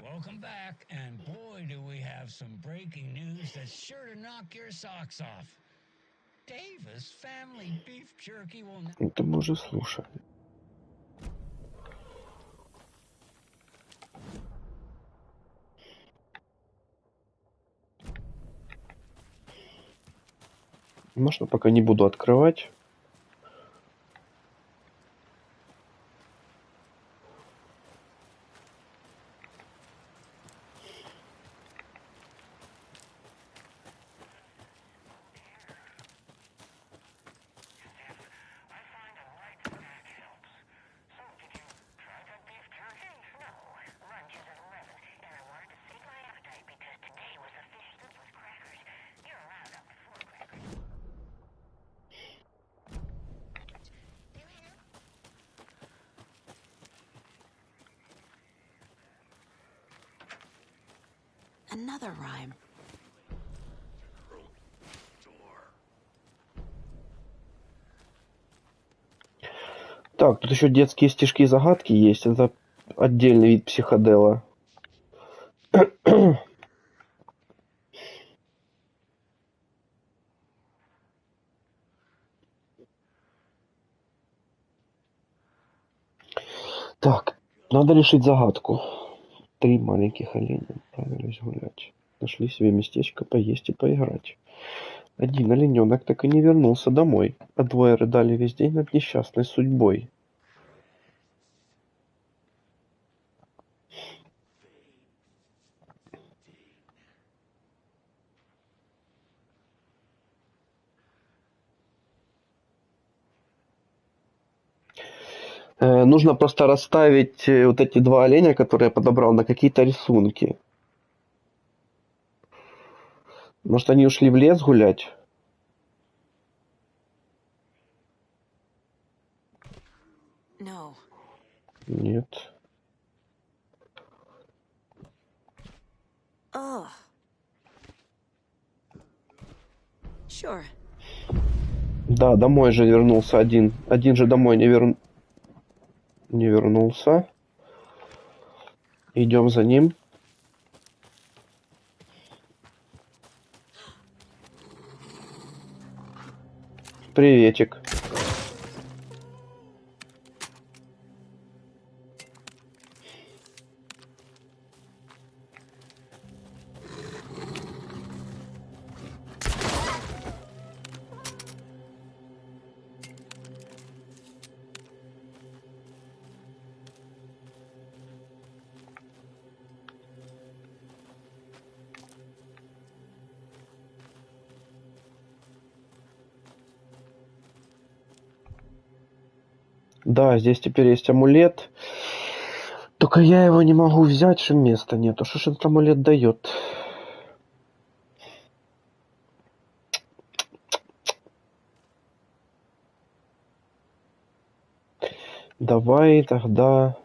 Welcome back, and boy, do we have some breaking news that's sure to knock your socks off. Davis family beef jerky will now... Это мы уже слушали. Можно пока не буду открывать. Another rhyme. Так, тут еще детские стишки и загадки есть. Это отдельный вид психодела. Так, надо решить загадку. 3 маленьких оленя отправились гулять. Нашли себе местечко поесть и поиграть. Один олененок так и не вернулся домой, а 2 рыдали весь день над несчастной судьбой. Нужно просто расставить вот эти 2 оленя, которые я подобрал, на какие-то рисунки. Может, они ушли в лес гулять? No. Нет. Ugh. Sure. Да, домой же вернулся один. Один же домой не вернулся. Идем за ним. Приветик. Да, здесь теперь есть амулет. Только я его не могу взять, что места нету. Что ж этот амулет дает? Давай тогда...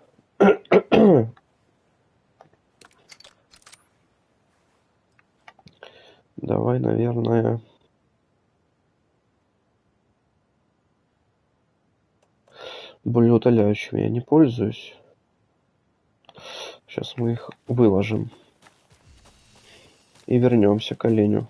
Давай, наверное... Болеутоляющим я не пользуюсь. Сейчас мы их выложим. И вернемся к оленю.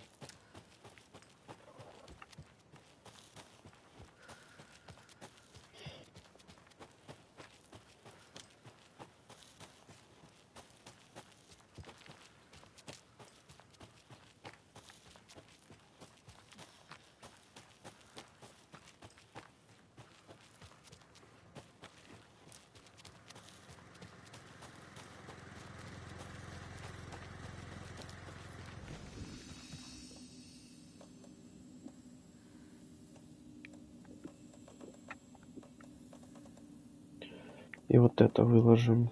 И вот это выложим.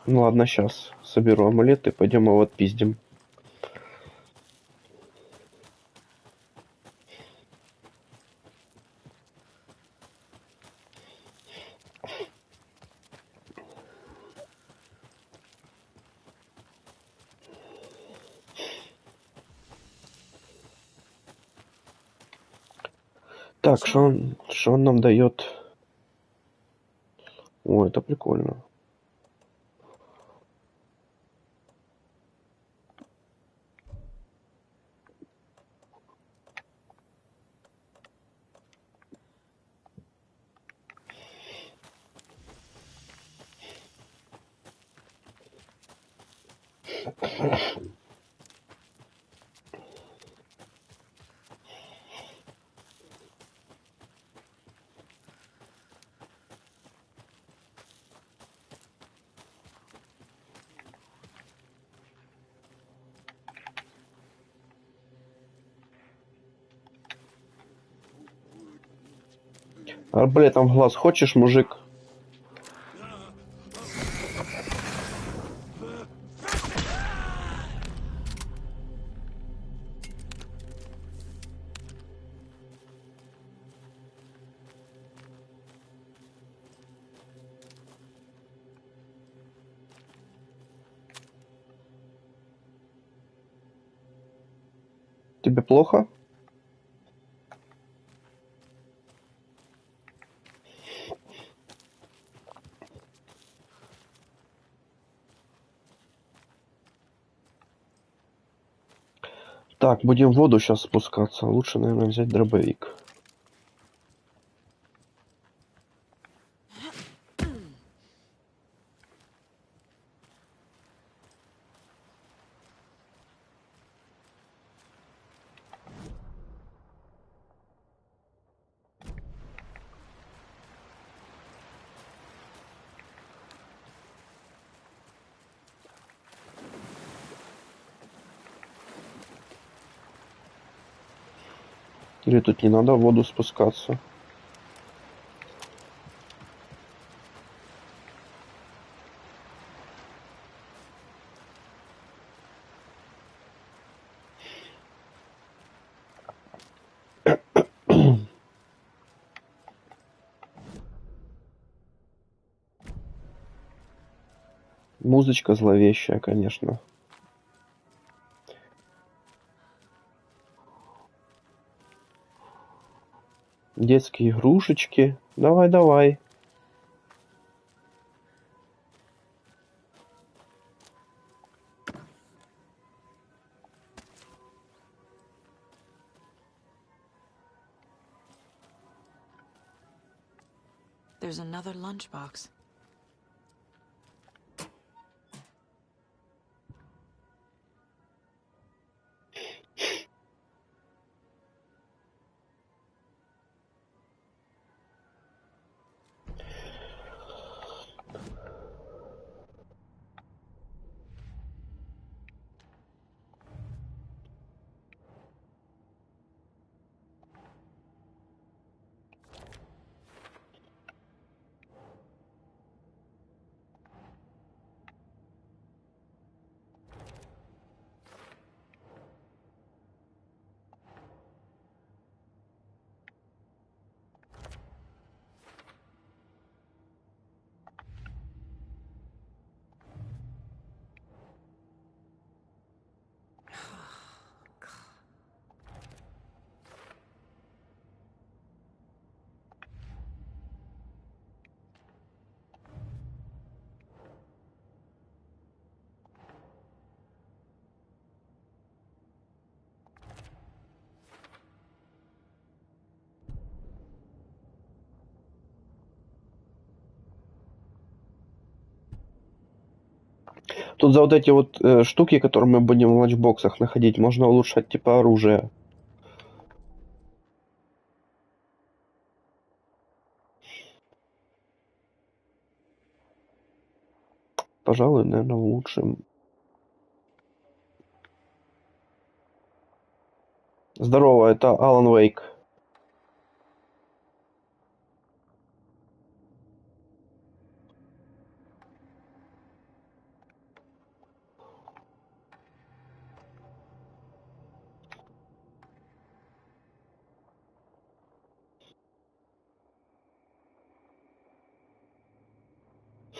Ну ладно, сейчас соберу амулет и пойдем его отпиздим. Так, что он нам дает? О, это прикольно. Арбалетом в глаз хочешь, мужик? Тебе плохо? Так, будем в воду сейчас спускаться. Лучше, наверное, взять дробовик. Или тут не надо в воду спускаться? Музычка зловещая, конечно. Детские игрушечки. Давай, давай. There's another lunchbox. Тут за вот эти вот штуки, которые мы будем в ланчбоксах находить, можно улучшать типа оружие. Пожалуй, наверное, улучшим. Здорово, это Алан Вейк.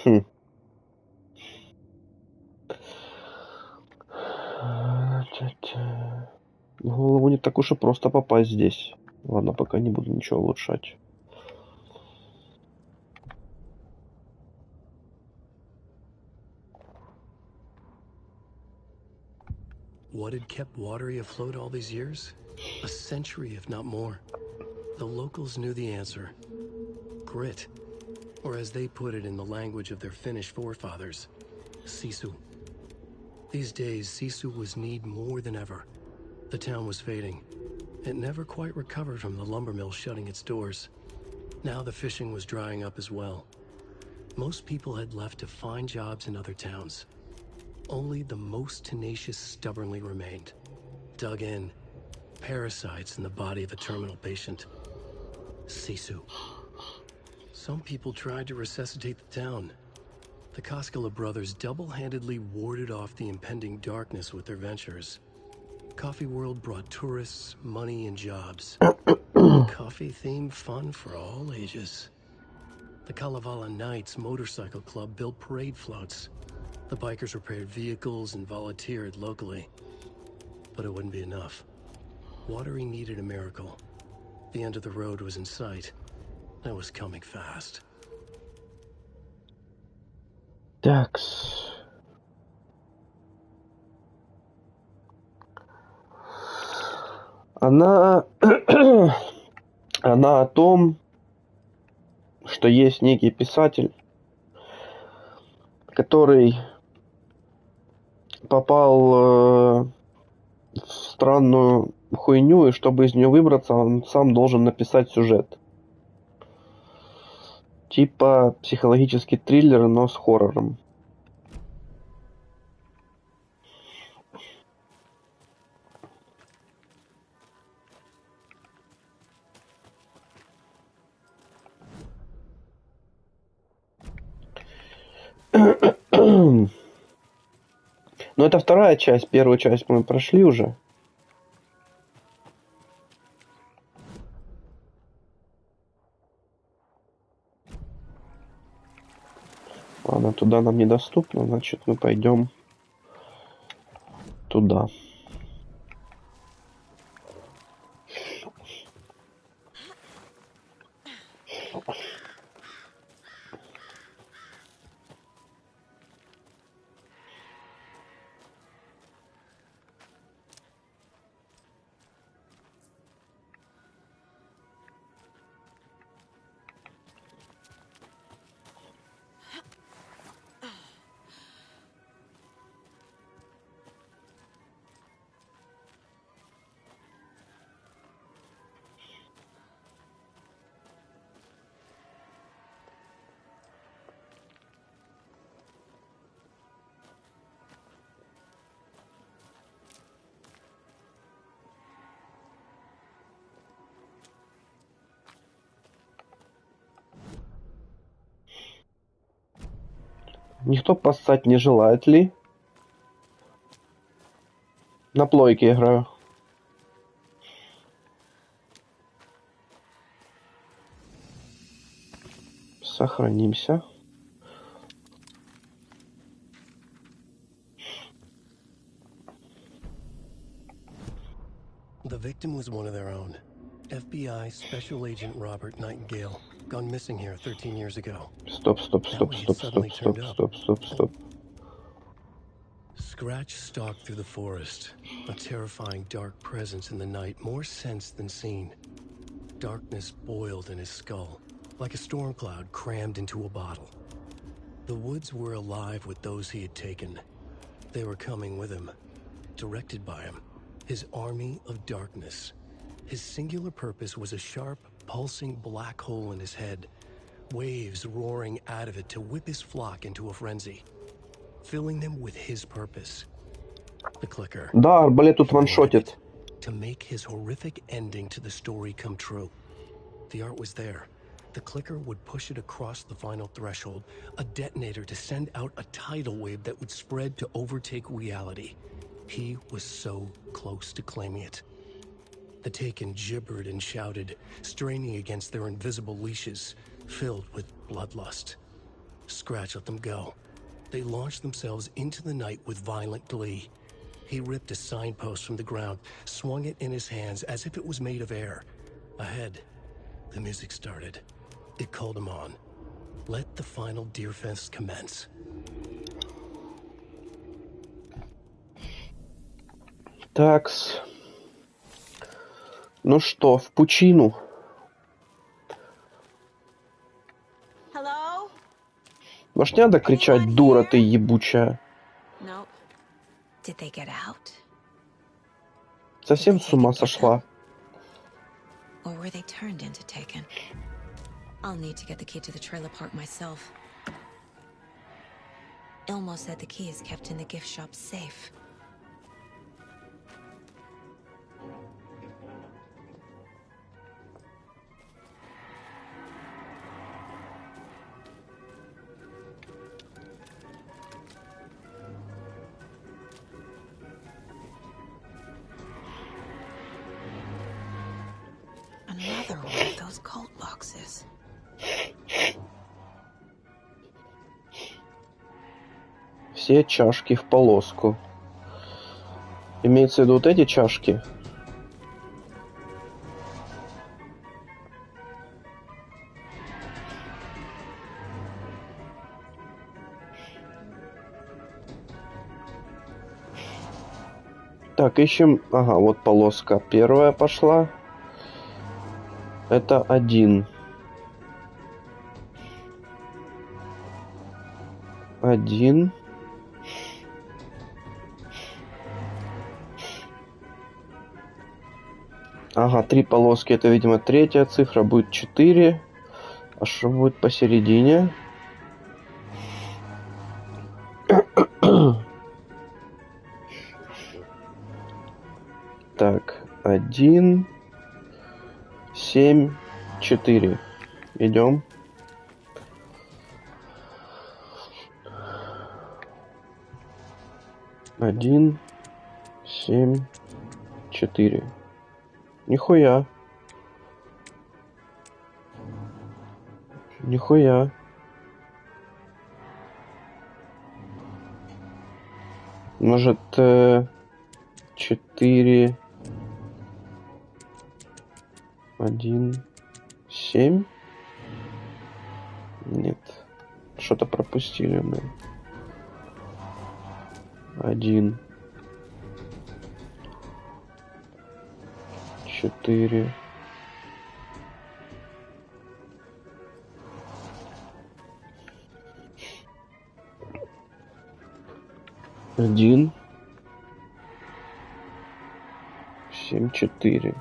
Хм. В голову не так уж и просто попасть здесь. Ладно, пока не буду ничего улучшать. What had kept Watery afloat all these years? A century, if not more. The locals knew the answer. Grit. Or as they put it in the language of their Finnish forefathers, Sisu. These days, Sisu was needed more than ever. The town was fading. It never quite recovered from the lumber mill shutting its doors. Now the fishing was drying up as well. Most people had left to find jobs in other towns. Only the most tenacious stubbornly remained. Dug in. Parasites in the body of a terminal patient. Sisu. Some people tried to resuscitate the town. The Koskela brothers double-handedly warded off the impending darkness with their ventures. Coffee World brought tourists, money, and jobs. Coffee-themed fun for all ages. The Kalevala Knights Motorcycle Club built parade floats. The bikers repaired vehicles and volunteered locally. But it wouldn't be enough. Watery needed a miracle. The end of the road was in sight. It was coming fast. Такс. Она о том, что есть некий писатель, который попал в странную хуйню, и чтобы из нее выбраться, он сам должен написать сюжет. Типа психологический триллер, но с хоррором. Но это вторая часть. Первую часть мы прошли уже. Ладно, туда нам недоступно, значит мы пойдем туда. Никто поссать не желает ли? На плойке играю. Сохранимся. The victim was one of their own. FBI Special Agent Robert Nightingale, gone missing here 13 years ago. Стоп. Scratch stalked through the forest, a terrifying dark presence in the night, more sensed than seen. Darkness boiled in his skull, like a storm cloud crammed into a bottle. The woods were alive with those he had taken. They were coming with him, directed by him, his army of darkness. His singular purpose was a sharp, pulsing black hole in his head, waves roaring out of it to whip his flock into a frenzy, filling them with his purpose. The clicker. Да, арбалет тут ваншотит. To make his horrific ending to the story come true. The art was there. The clicker would push it across the final threshold, a detonator to send out a tidal wave that would spread to overtake reality. He was so close to claiming it. The Taken gibbered and shouted, straining against their invisible leashes, filled with bloodlust. Scratch let them go. They launched themselves into the night with violent glee. He ripped a signpost from the ground, swung it in his hands as if it was made of air. Ahead, the music started. It called him on. Let the final Deerfest commence. Такс. Ну что, в пучину. Hello? Ваш не надо кричать, дура ты ебучая. Nope. Did they get out? Совсем с ума сошла. Or were they turned into Taken? I'll need to get the key to the trailer park myself. Ilmo said the key is kept in the gift shop safe. Another one of those cult boxes. Все чашки в полоску. Имеется в виду вот эти чашки. Так, ищем... Ага, вот полоска первая пошла. Это 1. 1. Ага, 3 полоски. Это, видимо, третья цифра. Будет 4. А что будет посередине? Так, 1, 7, 4. Идем. Один, 7, 4. Нихуя. Нихуя. Может, 4, 1, 7? Нет. Что-то пропустили мы. 1, 4. Один, 7, 4.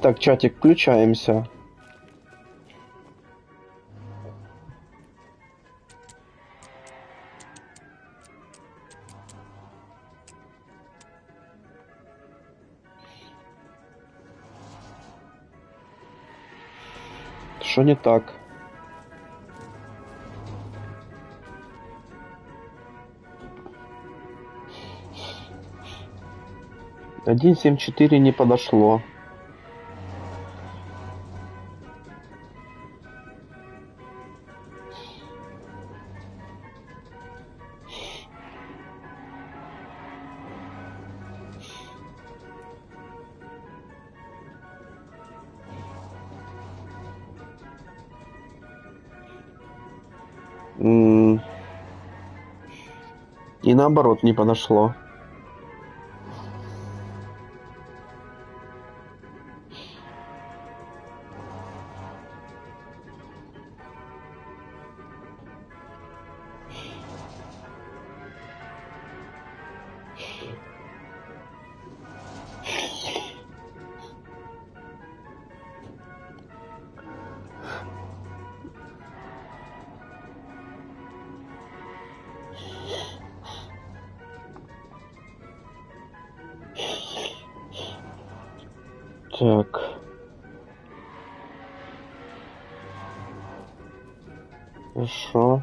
Так, чатик, включаемся. Что не так? Один, 7, 4 не подошло. И наоборот не подошло. Так. Хорошо.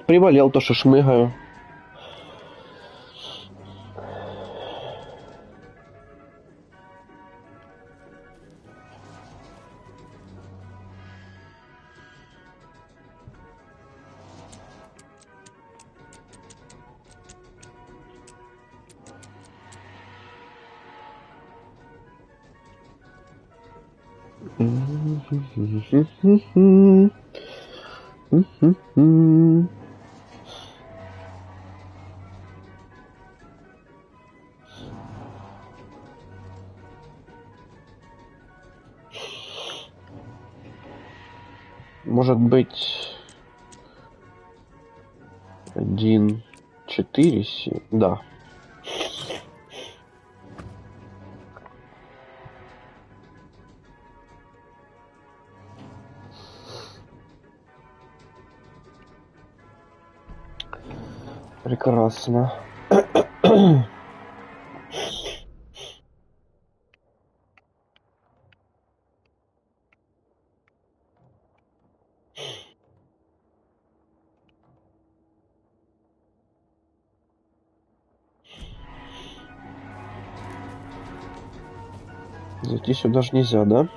Приболел то, что шмыгаю. Может быть 1.4, да. Прекрасно. Зайти сюда же нельзя, да?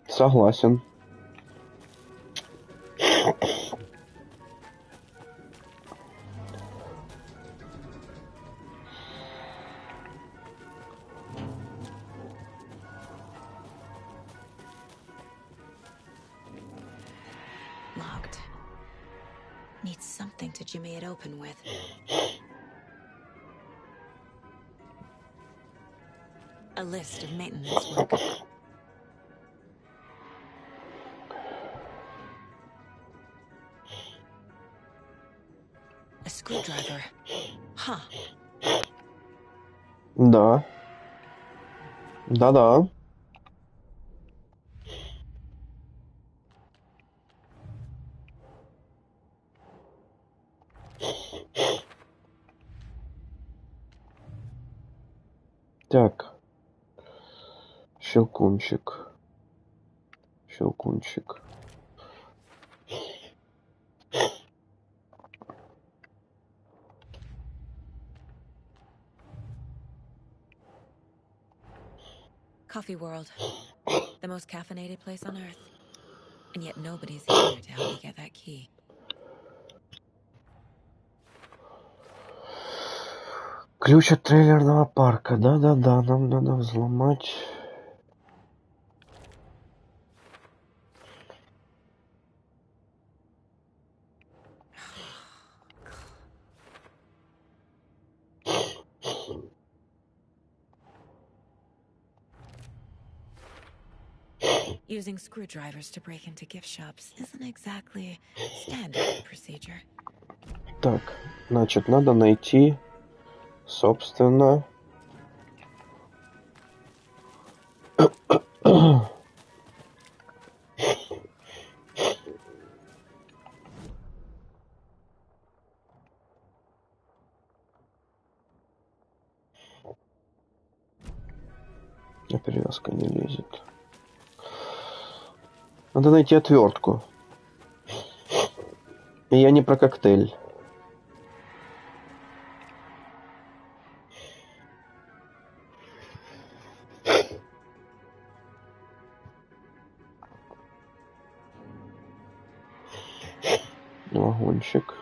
Согласен. Locked. Need something to jimmy it open with. A list of maintenance work. A screwdriver. Huh. Да. Да-да. Так. Щелкунчик. Щелкунчик. Coffee World. The most caffeinated place on Earth. And yet nobody's here to help me get that key. Ключ от трейлерного парка. Да-да-да, нам надо взломать. Using screwdrivers to break into gift shops isn't exactly standard procedure. Так, значит, надо найти, собственно... А перевязка не лезет. Надо найти отвертку. И я не про коктейль. Вагончик.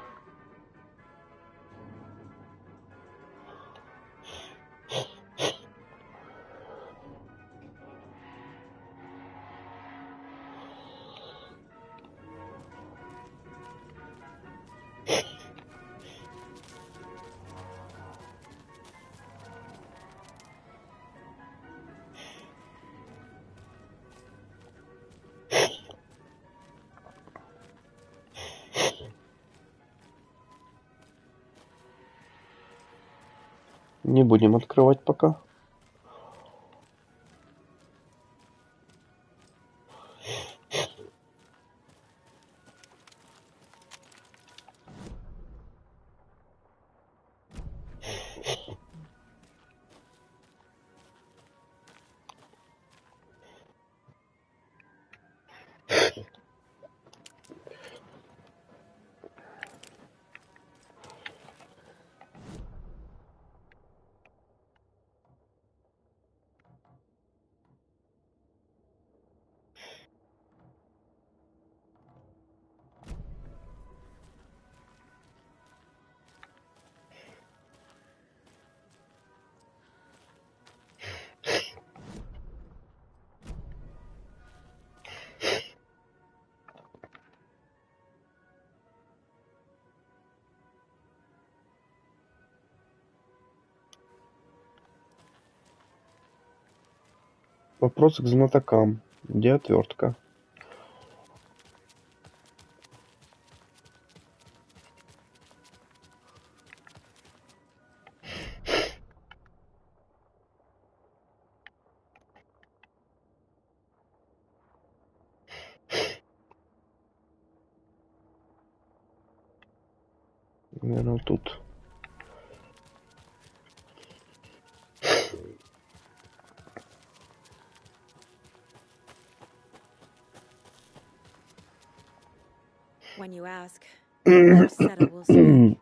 Не будем открывать пока. Вопрос к знатокам. Где отвертка? Наверное, тут. When you ask, Rosetta will say.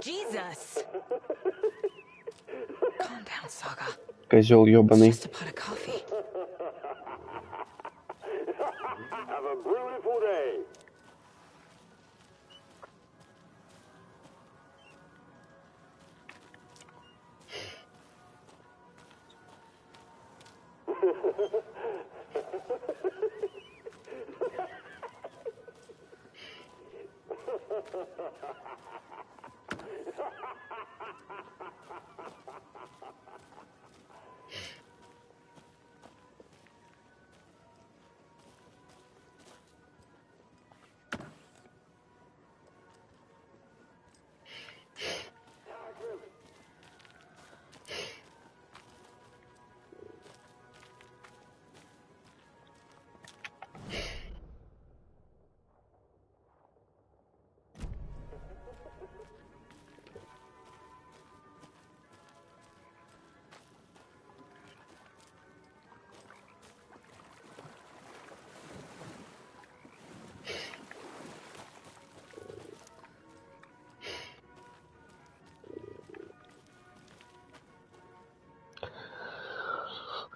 Jesus! Calm down, Saga. Козел ёбаный. Just a pot of coffee. Have a beautiful day.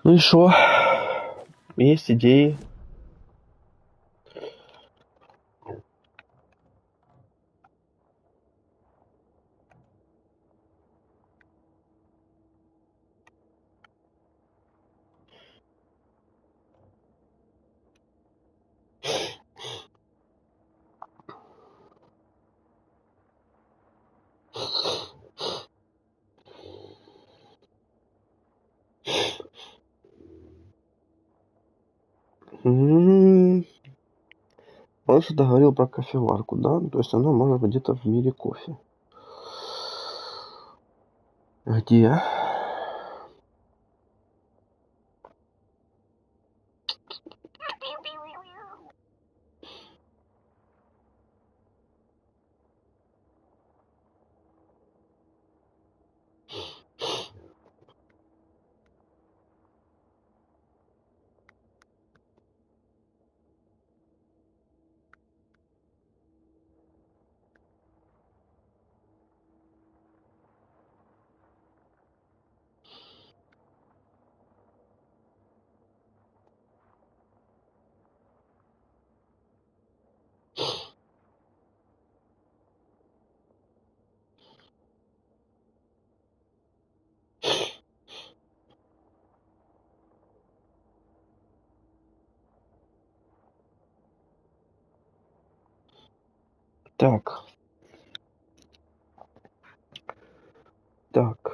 Ну и шо? Есть идеи? Он что-то говорил про кофеварку, да? То есть она может быть где-то в мире кофе. Где? Так. Так.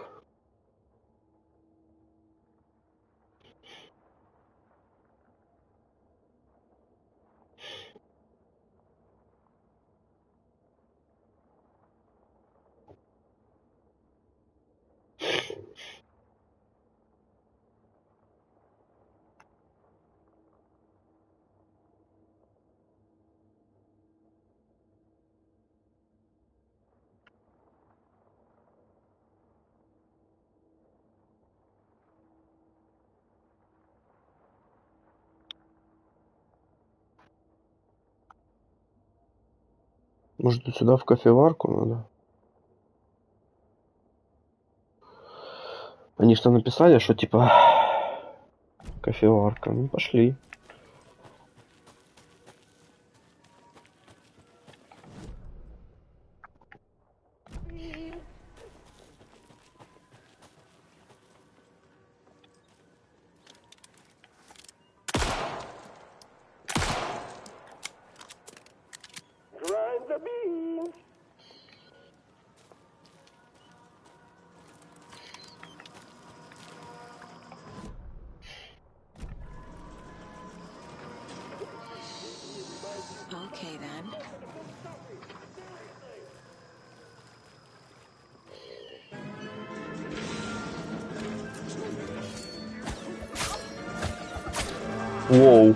Может, сюда в кофеварку надо? Они что написали, что типа кофеварка. Ну, пошли. Grind the beans. Okay, then. Воу.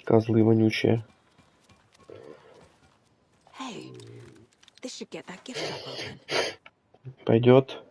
Козлы вонючие. Hey, this should get that gift shop open. Пойдет.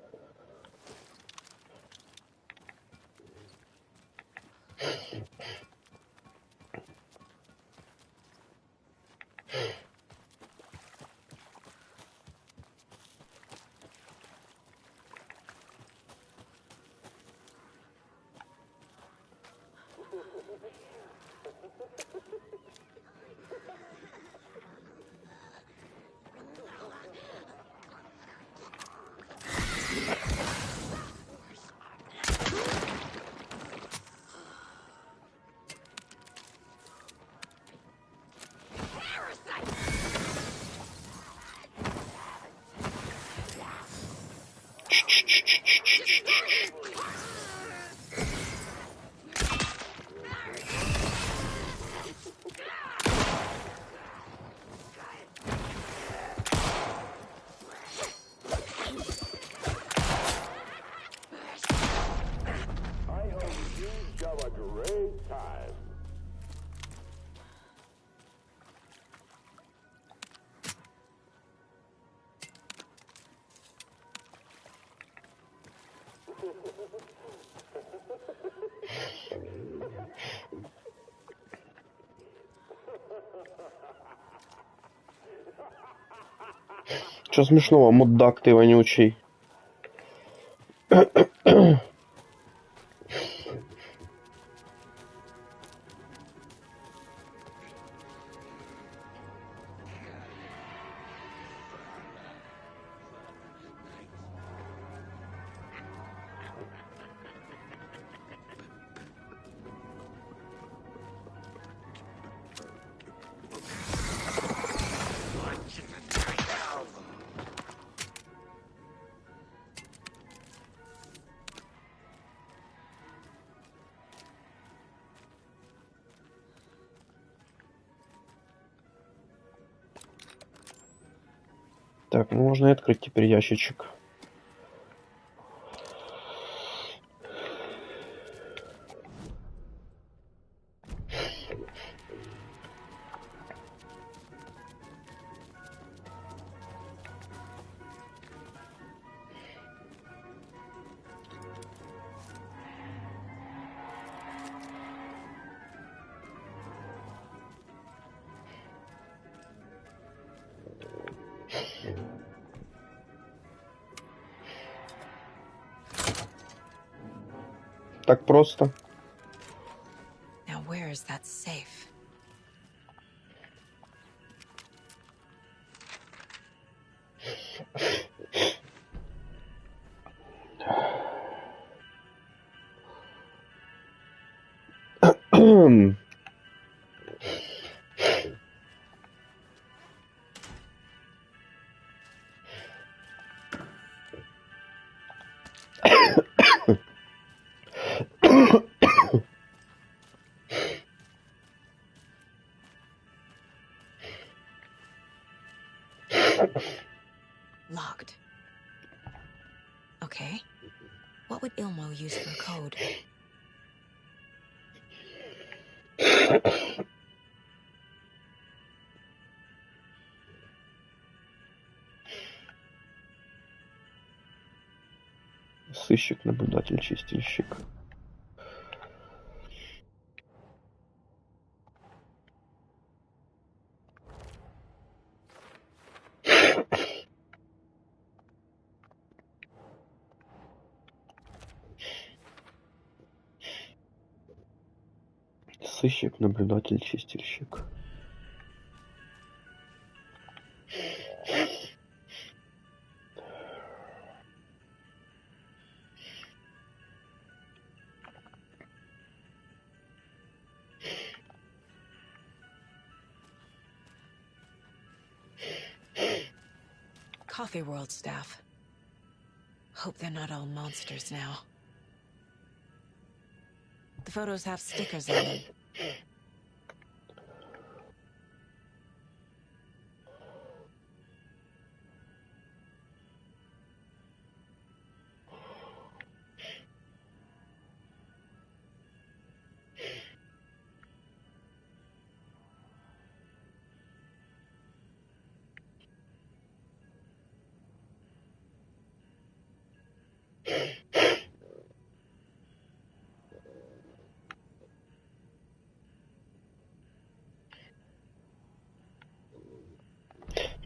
I hope you have a great time. Что смешного, мудак ты вонючий? Так, ну можно и открыть теперь ящичек. Так просто. Now where is that safe? Locked. Okay. What would Ilmo use for a code? Сыщик, наблюдатель, чистильщик. Сыщик, наблюдатель, чистильщик. Coffee World staff. Hope they're not all monsters now. The photos have stickers on them.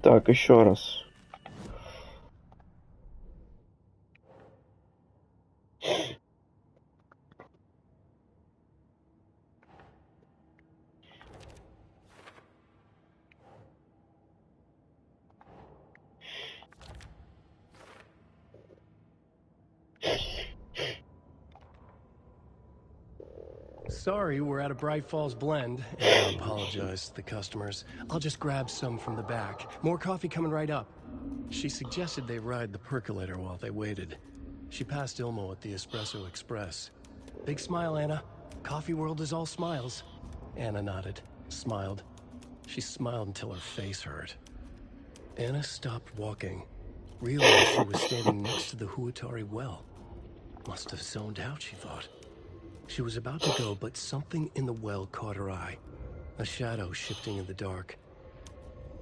Так, еще раз. Sorry, we're at a Bright Falls blend, and I apologize to the customers. I'll just grab some from the back. More coffee coming right up. She suggested they ride the percolator while they waited. She passed Ilmo at the Espresso Express. Big smile, Anna. Coffee World is all smiles. Anna nodded, smiled. She smiled until her face hurt. Anna stopped walking, realized she was standing next to the Huatari well. Must have zoned out, she thought. She was about to go, but something in the well caught her eye. A shadow shifting in the dark.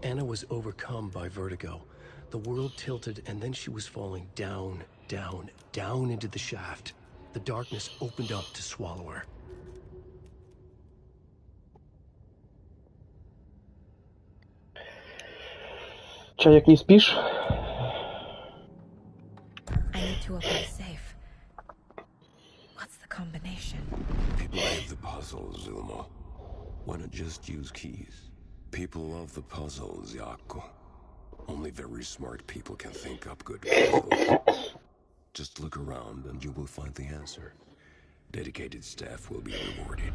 Anna was overcome by vertigo. The world tilted, and then she was falling down, down, down into the shaft. The darkness opened up to swallow her. Чаек, не спишь? I need to open the safe. What's the combination? People hate the puzzles, Ilmo. Why not just use keys? People love the puzzles, Jaakko. Only very smart people can think up good puzzles. Just look around and you will find the answer. Dedicated staff will be rewarded.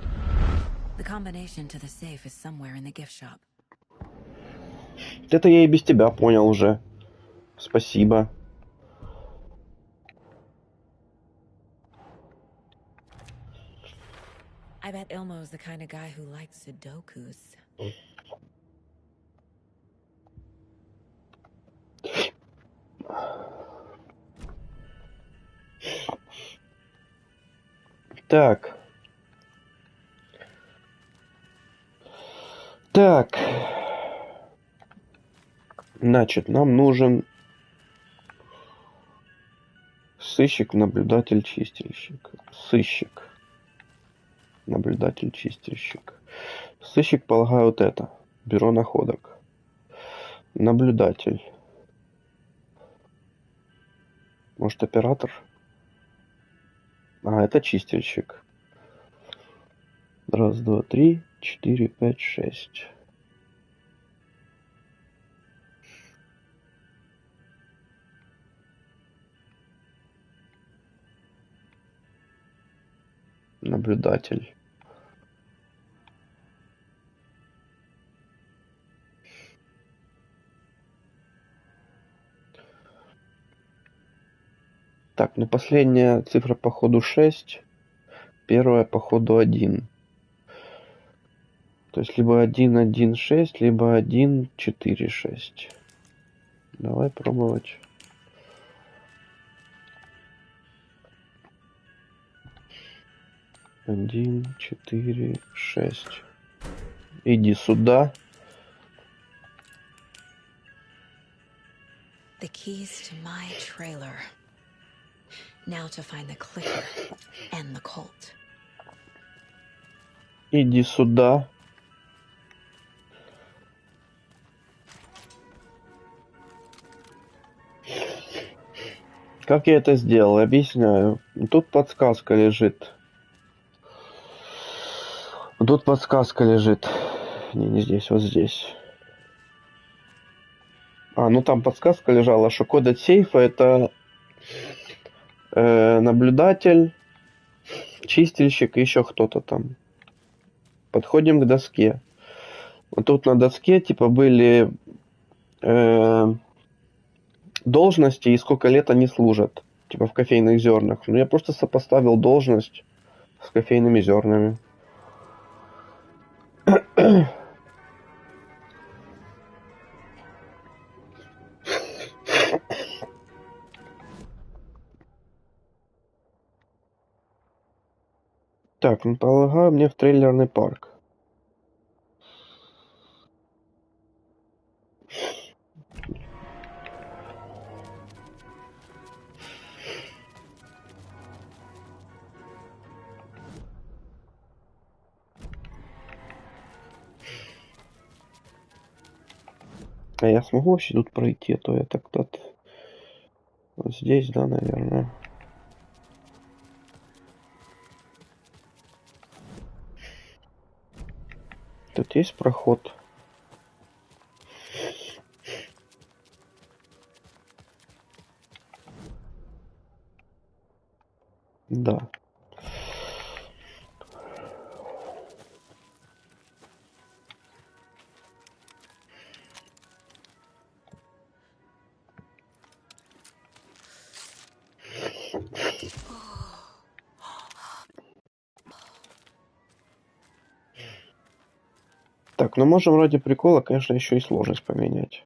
The combination to the safe is somewhere in the gift shop. Это я и без тебя понял уже. Спасибо. I bet Ilmo's the kind of guy who likes Sudokus. Так. Так. Значит, нам нужен сыщик, наблюдатель, чистильщик. Сыщик. Наблюдатель, чистильщик. Сыщик, полагаю, вот это. Бюро находок. Наблюдатель. Может, оператор? А, это чистильщик. Раз, два, три, 4, 5, 6. Наблюдатель. Так, ну последняя цифра походу 6. Первая походу 1. То есть либо 1, 1, 6, либо 1, 4, 6. Давай пробовать. Один, 4, 6. Иди сюда. The keys to my trailer. Now to find the clicker and the Colt. Иди сюда. Как я это сделал? Объясняю. Тут подсказка лежит. Тут подсказка лежит. Не здесь, вот здесь. А, ну там подсказка лежала, что код от сейфа это наблюдатель, чистильщик и еще кто-то там. Подходим к доске. Вот тут на доске типа были должности и сколько лет они служат. Типа в кофейных зернах. Ну я просто сопоставил должность с кофейными зернами. Так, ну полагаю мне в трейлерный парк. А я смогу вообще тут пройти, а то я так тут... Вот здесь, да, наверное. Тут есть проход. Да. Так, ну можем ради прикола, конечно, еще и сложность поменять.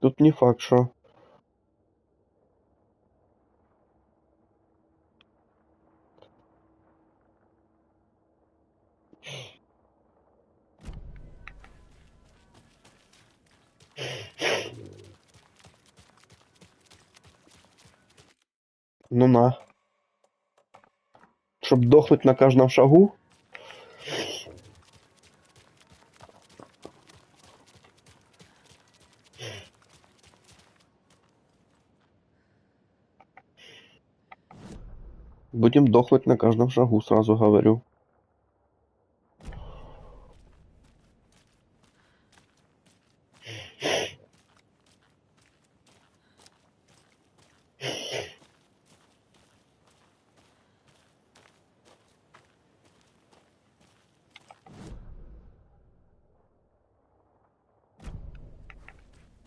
Тут не факт, что... Ну на. Чтоб дохнуть на каждом шагу. Будем дохнуть на каждом шагу, сразу говорю.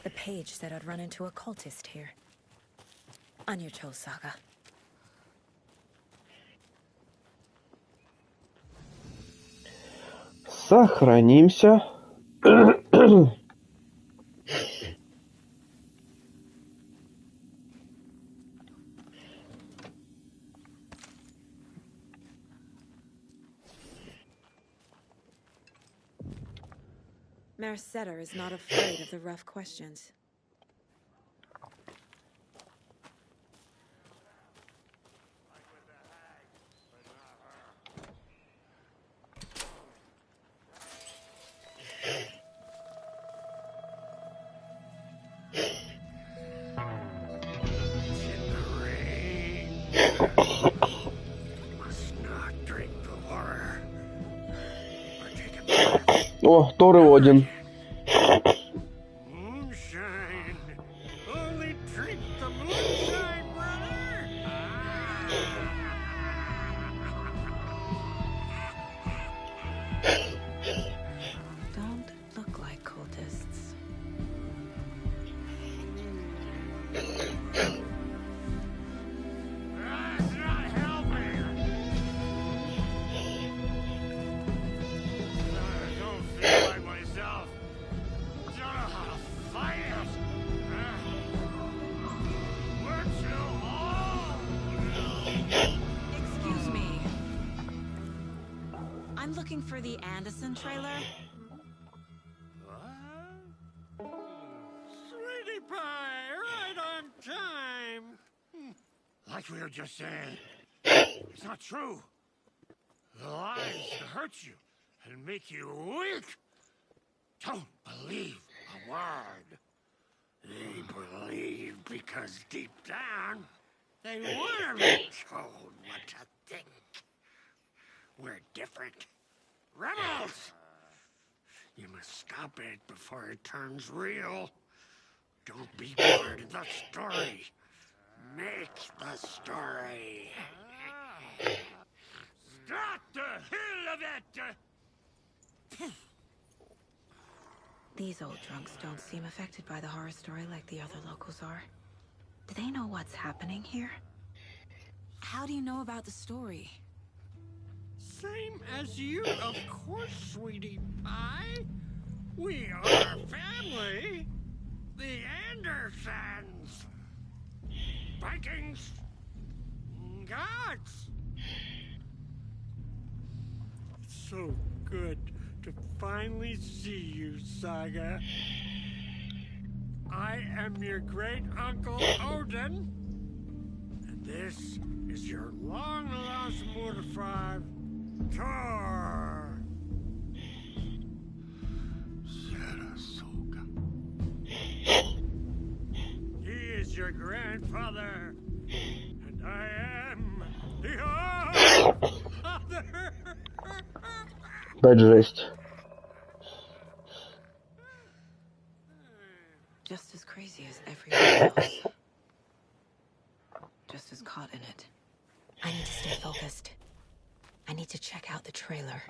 The page said I'd run into a cultist here. On your toes, Saga. Сохранимся. Merceder is not afraid of the rough questions. О, Тор и Один. Moonshine. Only drink the moonshine, brother. Don't look like cultists. That's not helping. I don't feel like myself. Don't know how to fight it. We're too old. Excuse me. I'm looking for the Anderson trailer. Sweetie pie, right on time. Like we were just saying, it's not true. The lies hurt you and make you weak. Don't believe a word. They believe because deep down, they want to be told what to think. We're different. Rebels! You must stop it before it turns real. Don't be part of the story. Make the story. Stop the hell of it! These old drunks don't seem affected by the horror story like the other locals are. Do they know what's happening here? How do you know about the story? Same as you, of course, sweetie pie. We are family. The Andersons. Vikings. Gods. It's so good to finally see you, Saga. I am your great uncle Odin. And this is your long-lost Mordefrag, Thor. Sarasota. He is your grandfather, and I am your father. Опять жесть. Just as crazy as everyone else. Just as caught in it. I need to stay focused. I need to check out the trailer.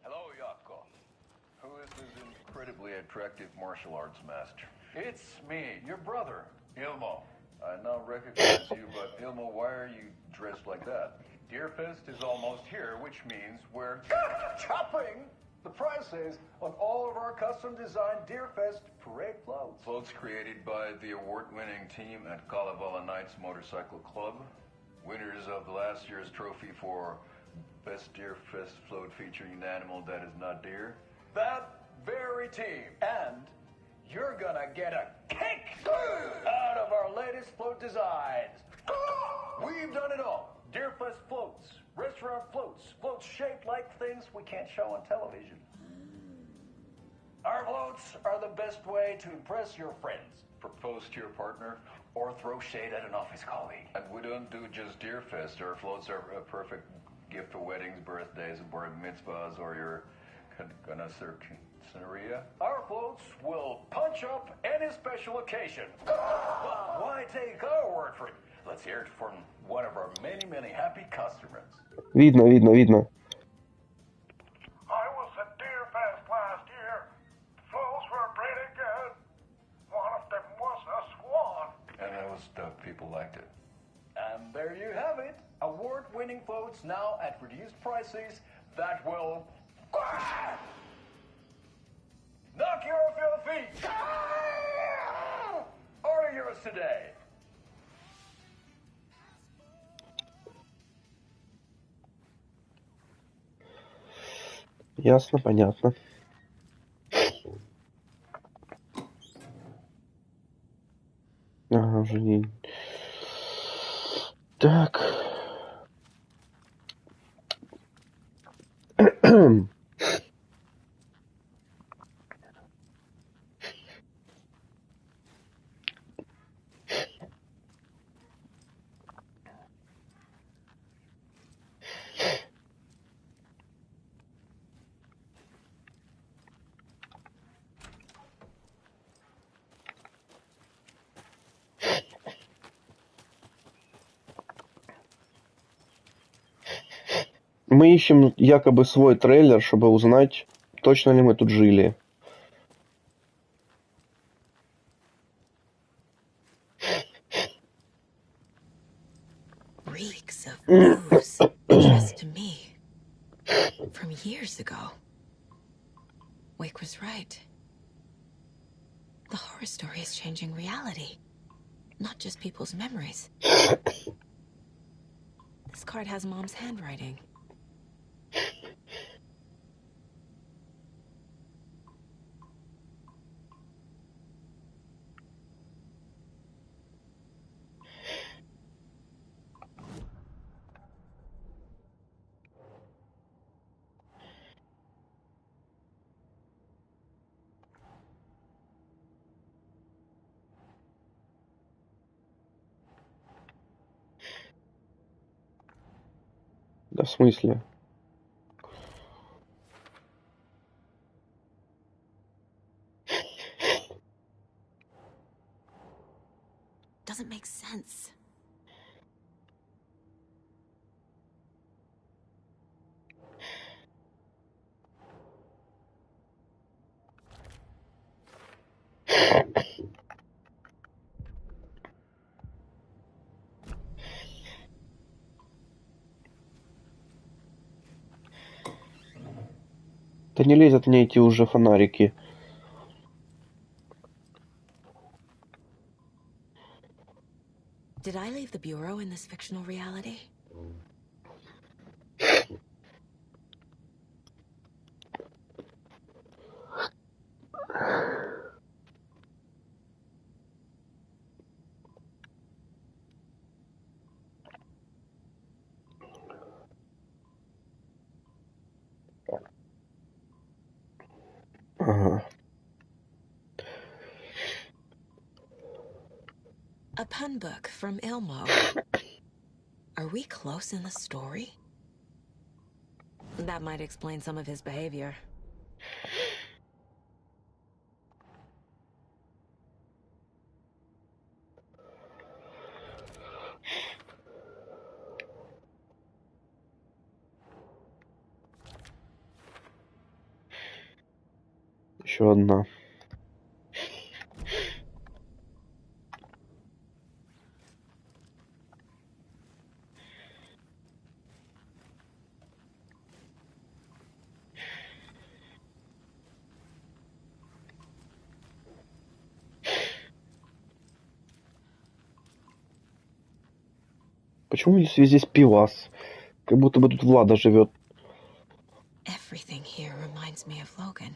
Hello, Yako. Who is this incredibly attractive martial arts master? It's me, your brother, Ilmo. I now recognize you, but Ilmo, why are you dressed like that? Deerfest is almost here, which means we're chopping the prices on all of our custom-designed Deerfest parade floats. Floats created by the award-winning team at Kalevala Knights Motorcycle Club. Winners of last year's trophy for Best Deerfest float featuring an animal that is not deer. That very team. And you're gonna get a kick out of our latest float designs. We've done it all. Deerfest floats, restaurant floats, floats shaped like things we can't show on television. Our floats are the best way to impress your friends, propose to your partner, or throw shade at an office colleague. And we don't do just Deerfest. Our floats are a perfect gift for weddings, birthdays, bar mitzvahs, or your Scenaria. Our floats will punch up any special occasion. But why take our word for it? Let's hear it from one of our many, many happy customers. Видно. I was at Deerfest last year. Flows were pretty good. One of them was a swan. And it was dope. People liked it. And there you have it. Award-winning floats now at reduced prices that will knock you off your feet. Order yours today ясно, понятно. Ага, уже не... Так. Мы ищем якобы свой трейлер, чтобы узнать, точно ли мы тут жили. Reeks of booze, just to me. From years ago. Wake was right. The horror story is changing reality, not just people's memories. This card has Mom's handwriting. Да в смысле? Doesn't make sense. Да не лезут мне эти уже фонарики. Did I leave the bureau in this fictional reality? Ага. A pun book from Ilmo. Are we close in the story? That might explain some of his behavior. Еще одна. Почему здесь везде пивас? Как будто бы тут Влада живет. Everything here reminds me of Logan.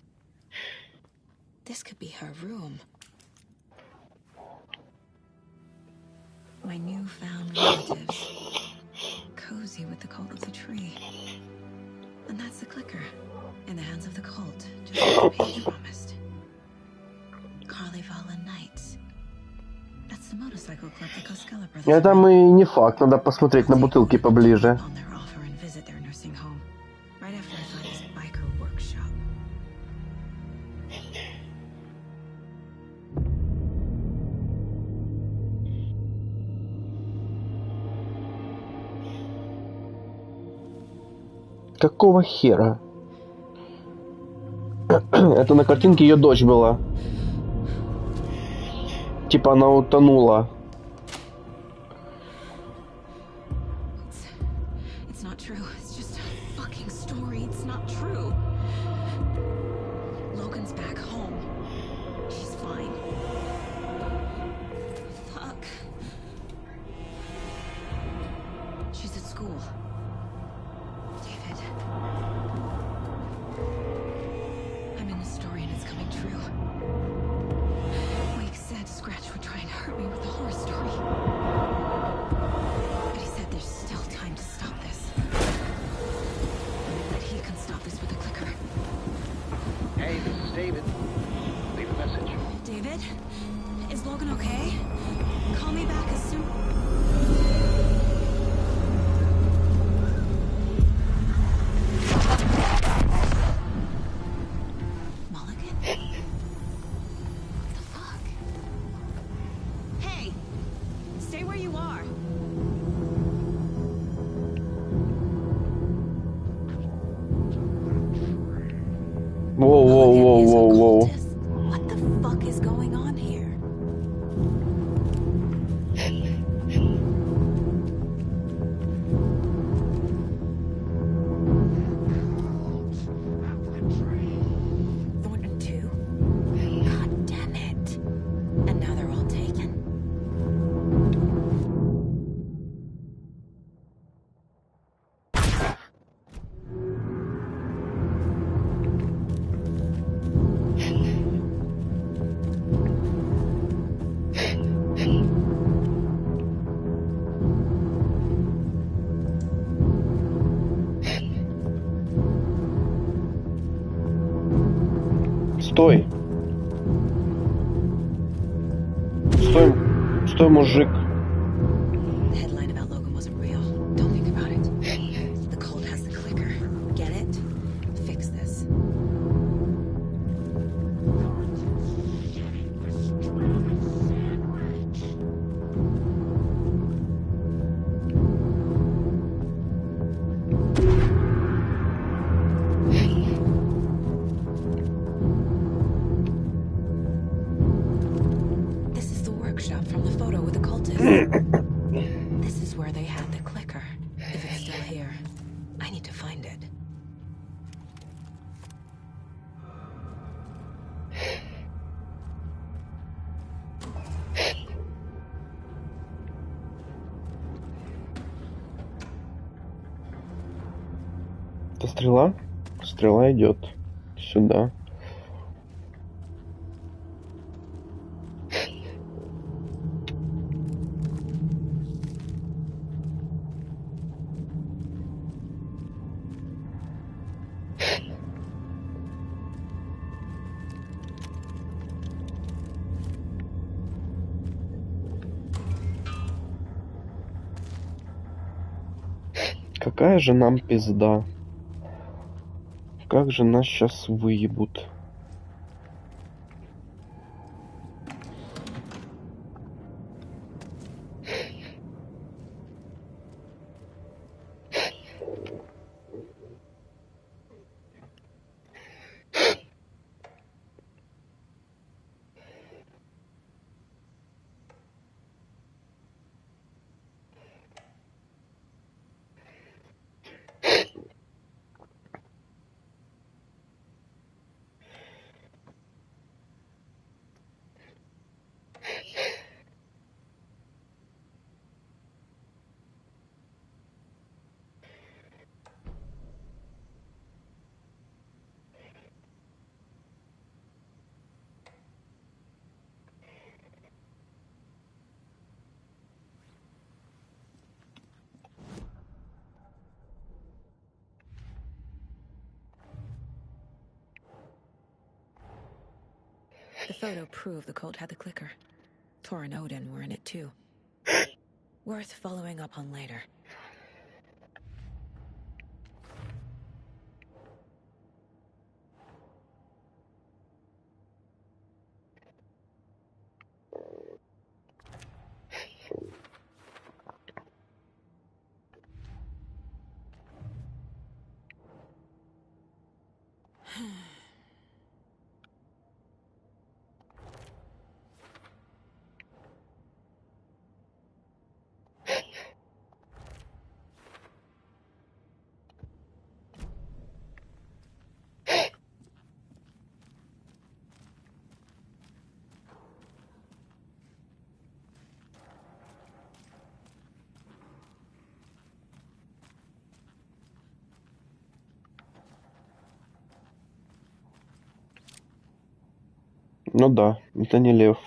This could be her room. My newfound relatives. Cozy with the cult of the tree. And that's the clicker. In the hands of the cult. Just like the page promised. Carnival Nights. That's the motorcycle club the Costello brothers. Это мы не факт, надо посмотреть на бутылки поближе. On their offer and visit their nursing home. Right after I find his biker workshop. Какого хера? Это на картинке ее дочь была. Типа она утонула. It's not true. It's just a fucking story. It's not true. Logan's back home. She's fine. Fuck. She's at school. David. good? Is Logan okay? Call me back as soon... Mulligan? What the fuck? Hey! Stay where you are. Whoa, whoa, whoa, whoa, whoa. What the fuck is going on here? Thornton too? God damn it. And now they're all taken? Стой! Стой! Стой, мужик! The headline about Logan wasn't real. Don't think about it. The cult has the clicker. Get it? Fix this. This is the workshop from the photo with the cultist. This is where they had the clicker. If it's still here, I need to find it. Это стрела? Стрела идет сюда. Какая же нам пизда? Как же нас сейчас выебут? The photo proved the cult had the clicker. Tor and Odin were in it too. Worth following up on later. Ну да, это не лев.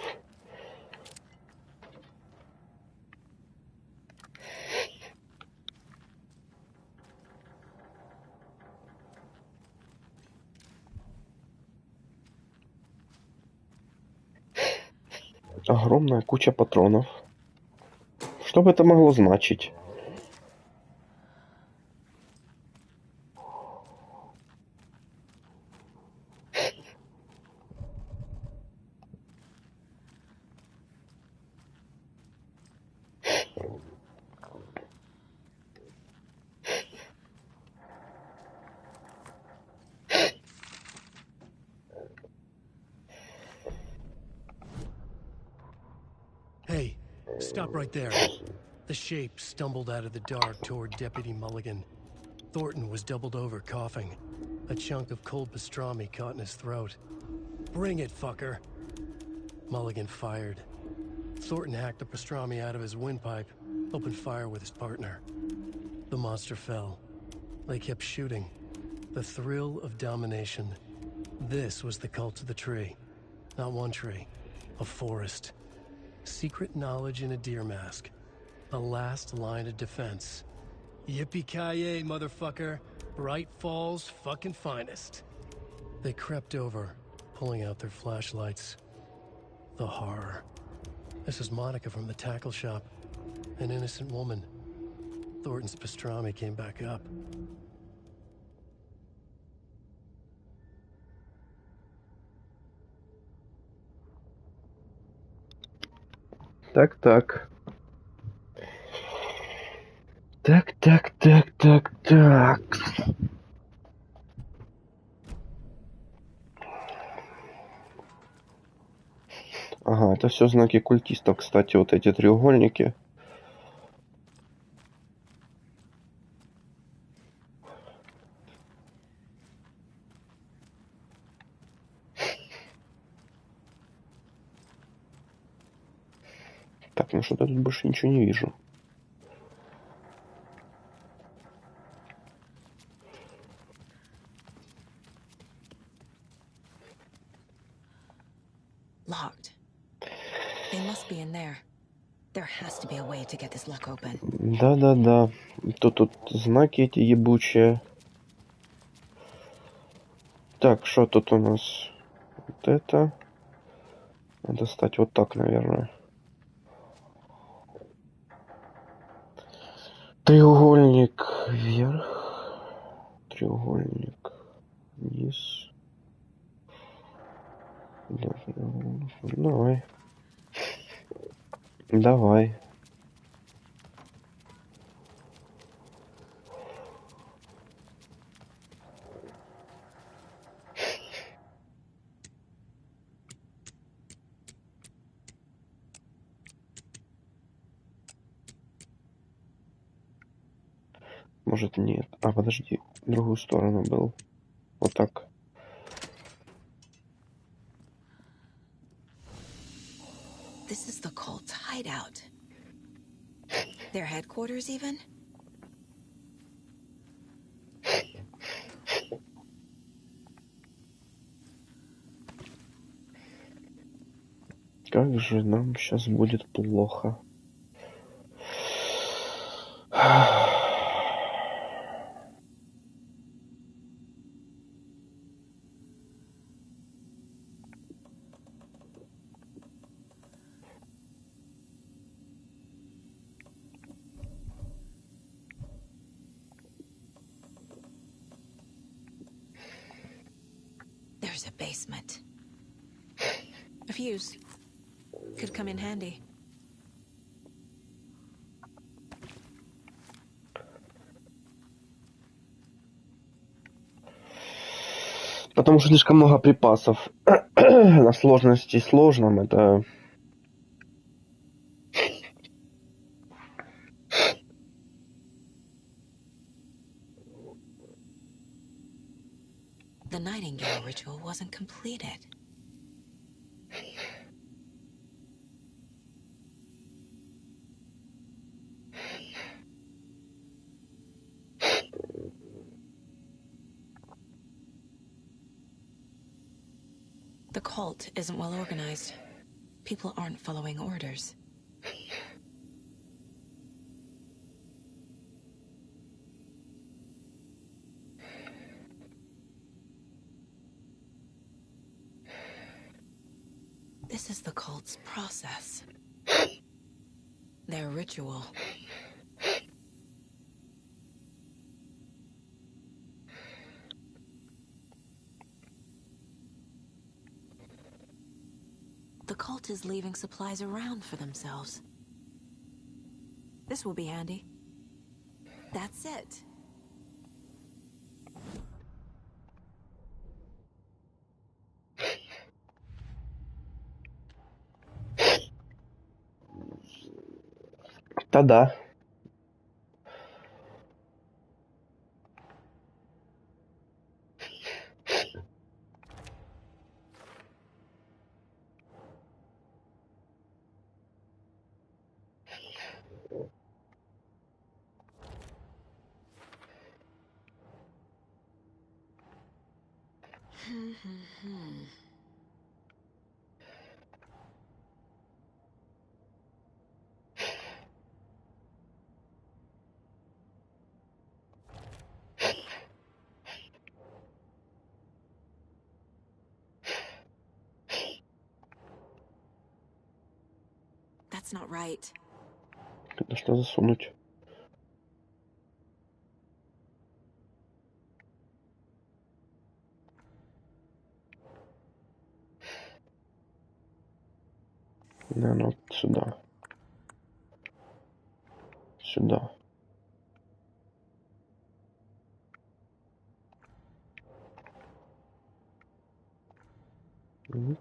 Огромная куча патронов. Что бы это могло значить? Hey, stop right there. The shape stumbled out of the dark toward Deputy Mulligan. Thornton was doubled over, coughing. A chunk of cold pastrami caught in his throat. Bring it, fucker! Mulligan fired. Thornton hacked the pastrami out of his windpipe, opened fire with his partner. The monster fell. They kept shooting. The thrill of domination. This was the cult of the tree. Not one tree. A forest. Secret knowledge in a deer mask. A last line of defense. Yippee-ki-yay, motherfucker. Bright Falls' fucking finest. They crept over, pulling out their flashlights. The horror. This is Monica from the tackle shop. An innocent woman. Thornton's pastrami came back up. Так. Так. Ага, это все знаки культистов, кстати, вот эти треугольники. Так, ну что-то тут больше ничего не вижу. Locked. They must be in there. There has to be a way to get this lock open. Да. Тут знаки эти ебучие. Так, что тут у нас? Вот это. Надо стать вот так, наверное. Треугольник вверх. Треугольник вниз. Давай. Может, нет. А, подожди. В другую сторону был. Вот так. This is the cult's hideout. Their headquarters, even? Как же нам сейчас будет плохо. There's a basement. A fuse. Could come in handy. Потому что слишком много припасов. На сложности сложном это... The Nightingale ritual wasn't completed. The cult isn't well organized. People aren't following orders. This is the cult's process. Their ritual. The cult is leaving supplies around for themselves. This will be handy. That's it. Та-да. That's not right. Это что засунуть? Наверное, вот сюда. Сюда. Мгм.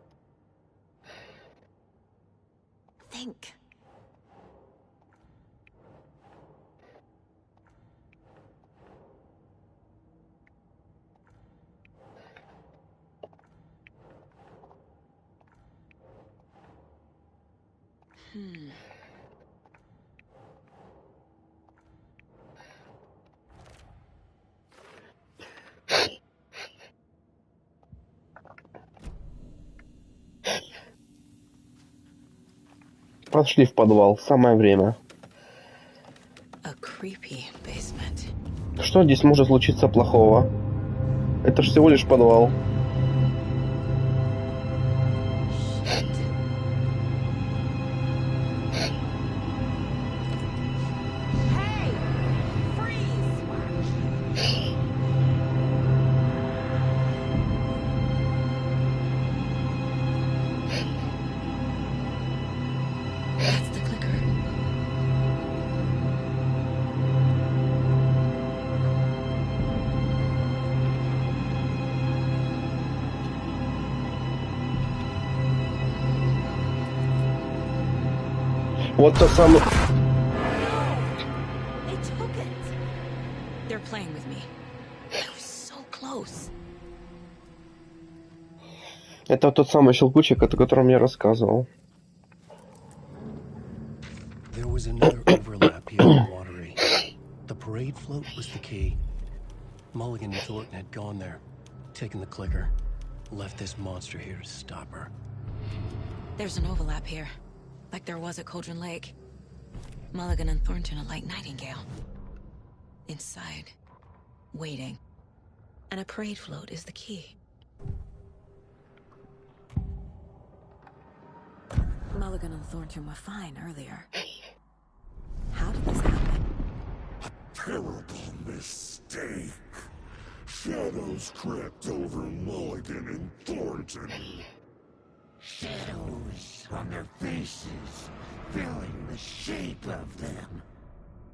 Think. Пошли в подвал. Самое время. A creepy basement. Что здесь может случиться плохого? Это ж всего лишь подвал. That's the clicker. Вот тот самый... They took it. They're playing with me. I was so close. Это тот самый щелкучек, о котором я рассказывал. There was another overlap here in Watery. The parade float was the key. Mulligan and Thornton had gone there, taken the clicker, left this monster here to stop her. There's an overlap here, like there was at Cauldron Lake. Mulligan and Thornton are like Nightingale. Inside, waiting. And a parade float is the key. Mulligan and Thornton were fine earlier. How did this happen? Terrible mistake. Shadows crept over Mulligan and Thornton. Shadows on their faces, filling the shape of them.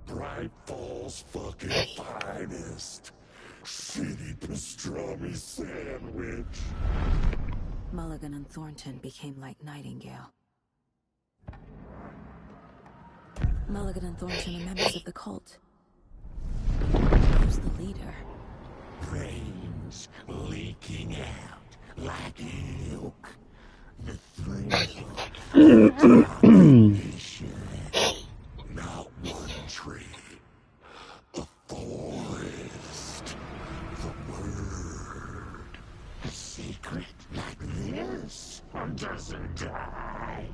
Bright Falls fucking finest. Shitty pastrami sandwich. Mulligan and Thornton became like Nightingale. Mulligan and Thornton are members of the cult. Who's the leader? Brains leaking out like milk. The thrill of not one tree, a forest. The word, a secret like this doesn't die.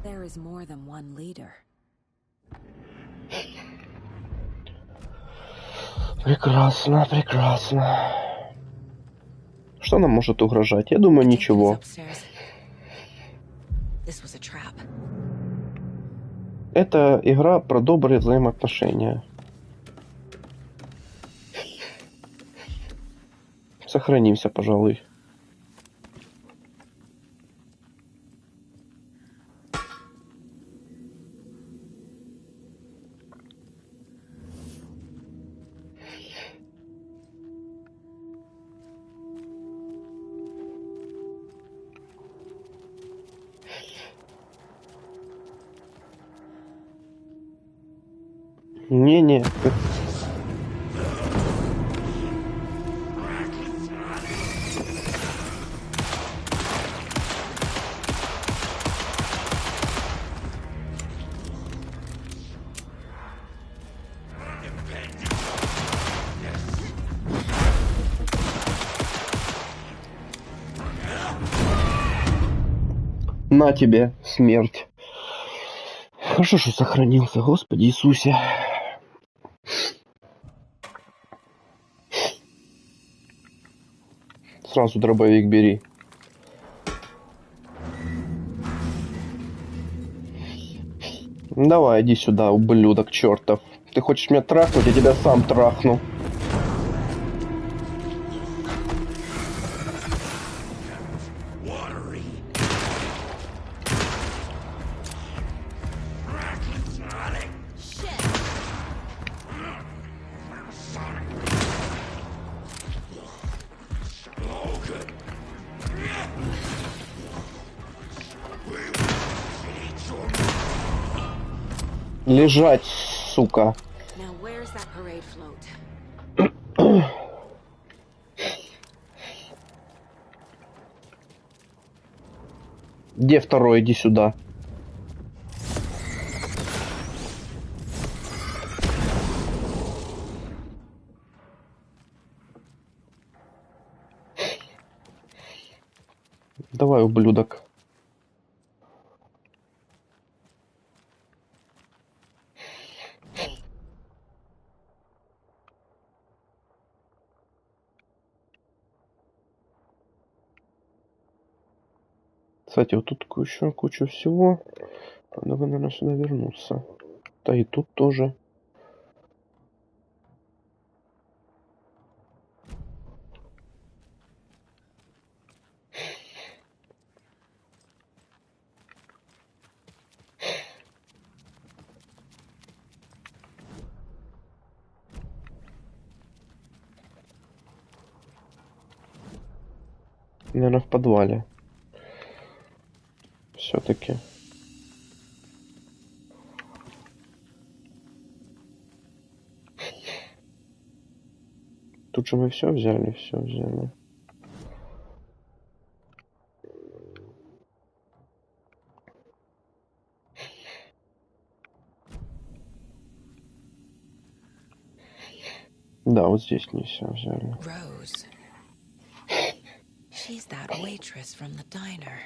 There is more than one leader. Прекрасно, прекрасно. Что нам может угрожать? Я думаю, ничего. Upstairs. This was a trap. Это игра про добрые взаимоотношения. Сохранимся, пожалуй. Не-не. На тебе смерть. Хорошо, что сохранился, Господи Иисусе. Сразу дробовик бери. Давай, иди сюда, ублюдок чертов. Ты хочешь меня трахнуть, я тебя сам трахну. Лежать, сука. Now where's that parade float? Где второй? Иди сюда. Давай, ублюдок. Кстати, вот тут еще куча всего. Надо, наверное, сюда вернуться. Да и тут тоже. Наверное, в подвале. Все-таки. Тут же мы все взяли, все взяли. Да, вот здесь не все взяли. Rose. She's that waitress from the diner.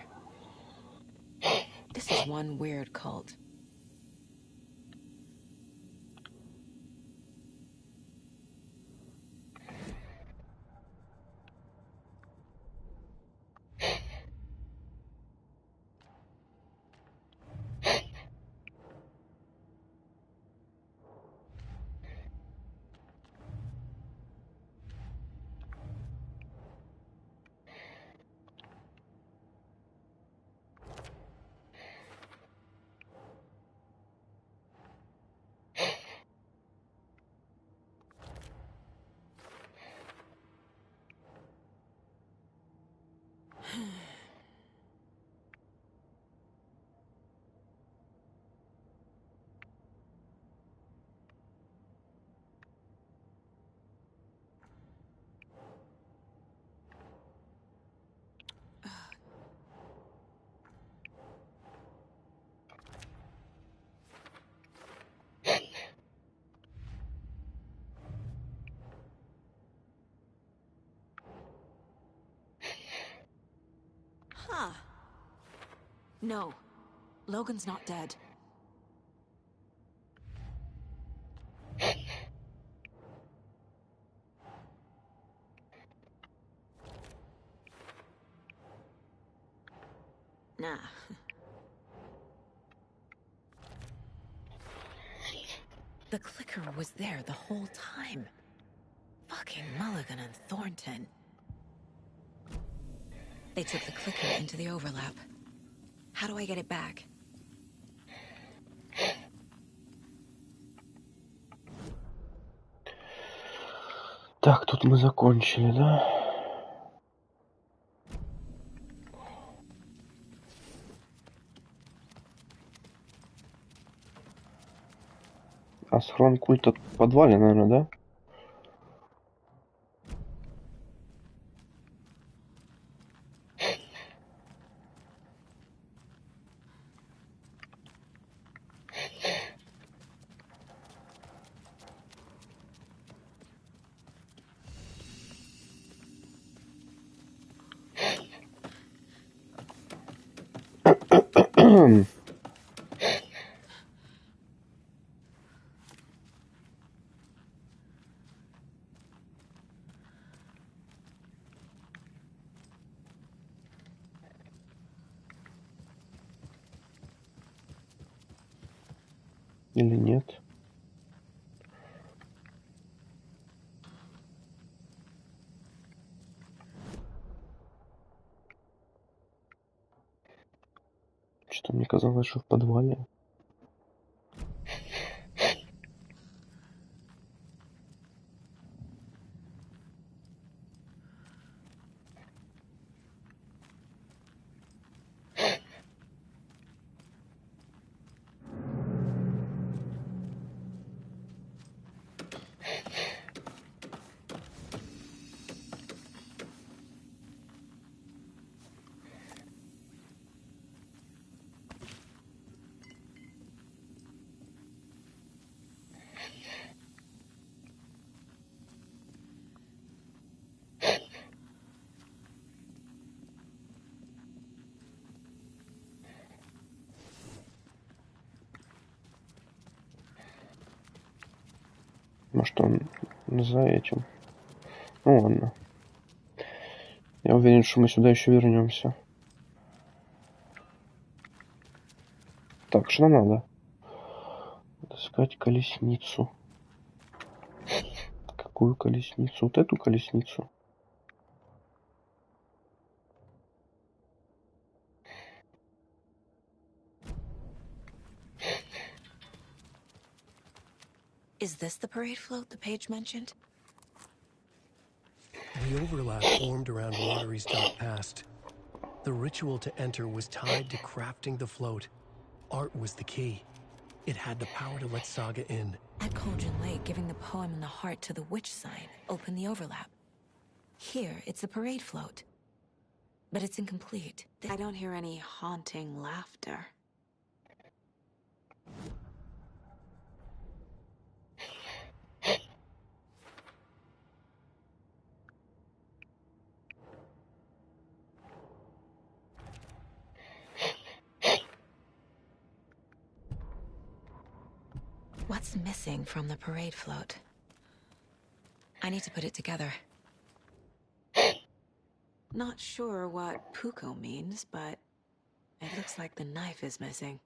This is one weird cult. Huh. No. Logan's not dead. Nah. The clicker was there the whole time. Fucking Mulligan and Thornton. They took the clicker into the overlap. How do I get it back? Так, тут мы закончили, да? А схрон культа в подвале, наверное, да? Или нет? Что мне казалось, что в подвале. Может, он за этим? Ну ладно. Я уверен, что мы сюда еще вернемся. Так, что нам надо? Искать колесницу. Какую колесницу? Вот эту колесницу? Is this the parade float the page mentioned? The overlap formed around Watery's dark past. The ritual to enter was tied to crafting the float. Art was the key. It had the power to let Saga in. At Kojin Lake, giving the poem and the heart to the witch sign opened the overlap. Here, it's a parade float. But it's incomplete. I don't hear any haunting laughter. What's missing from the parade float? I need to put it together. Not sure what Puko means, but it looks like the knife is missing.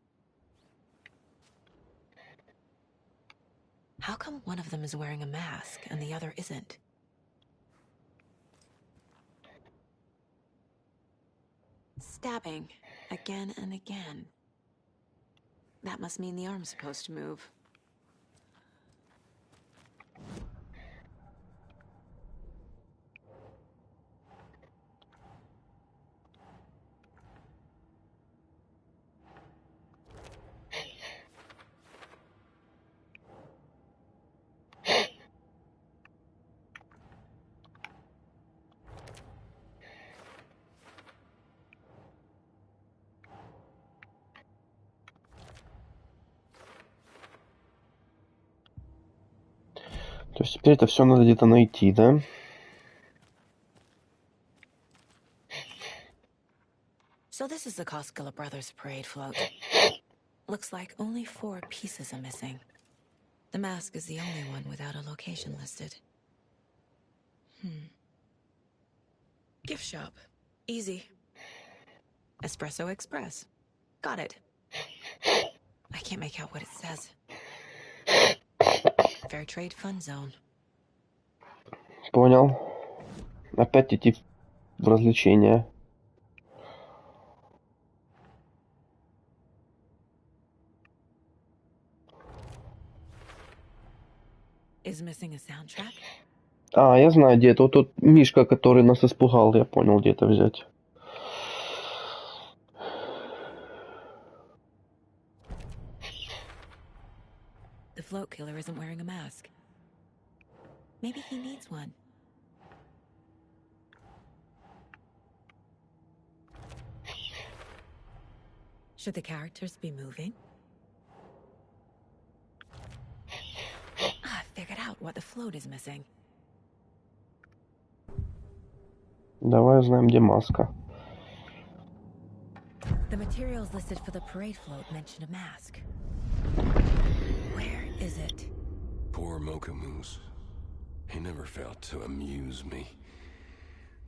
How come one of them is wearing a mask and the other isn't? Stabbing again and again. That must mean the arm's supposed to move. То есть теперь это все надо где-то найти, да? So this is the Koskela Brothers parade float. Looks like only 4 pieces are missing. The mask is the only one without a location listed. Gift shop. Easy. Espresso Express. Got it. I can't make out what it says. Fair trade fun zone. Понял. Опять идти в развлечения. Is missing a soundtrack? А, я знаю, где это. Вот тот Мишка, который нас испугал, я понял, где это взять. The float killer isn't wearing a mask. Maybe he needs one. Should the characters be moving? I figured out what the float is missing. Давай узнаем, где маска. The materials listed for the parade float mention a mask. Where is it? Poor Mocha Moose. He never failed to amuse me.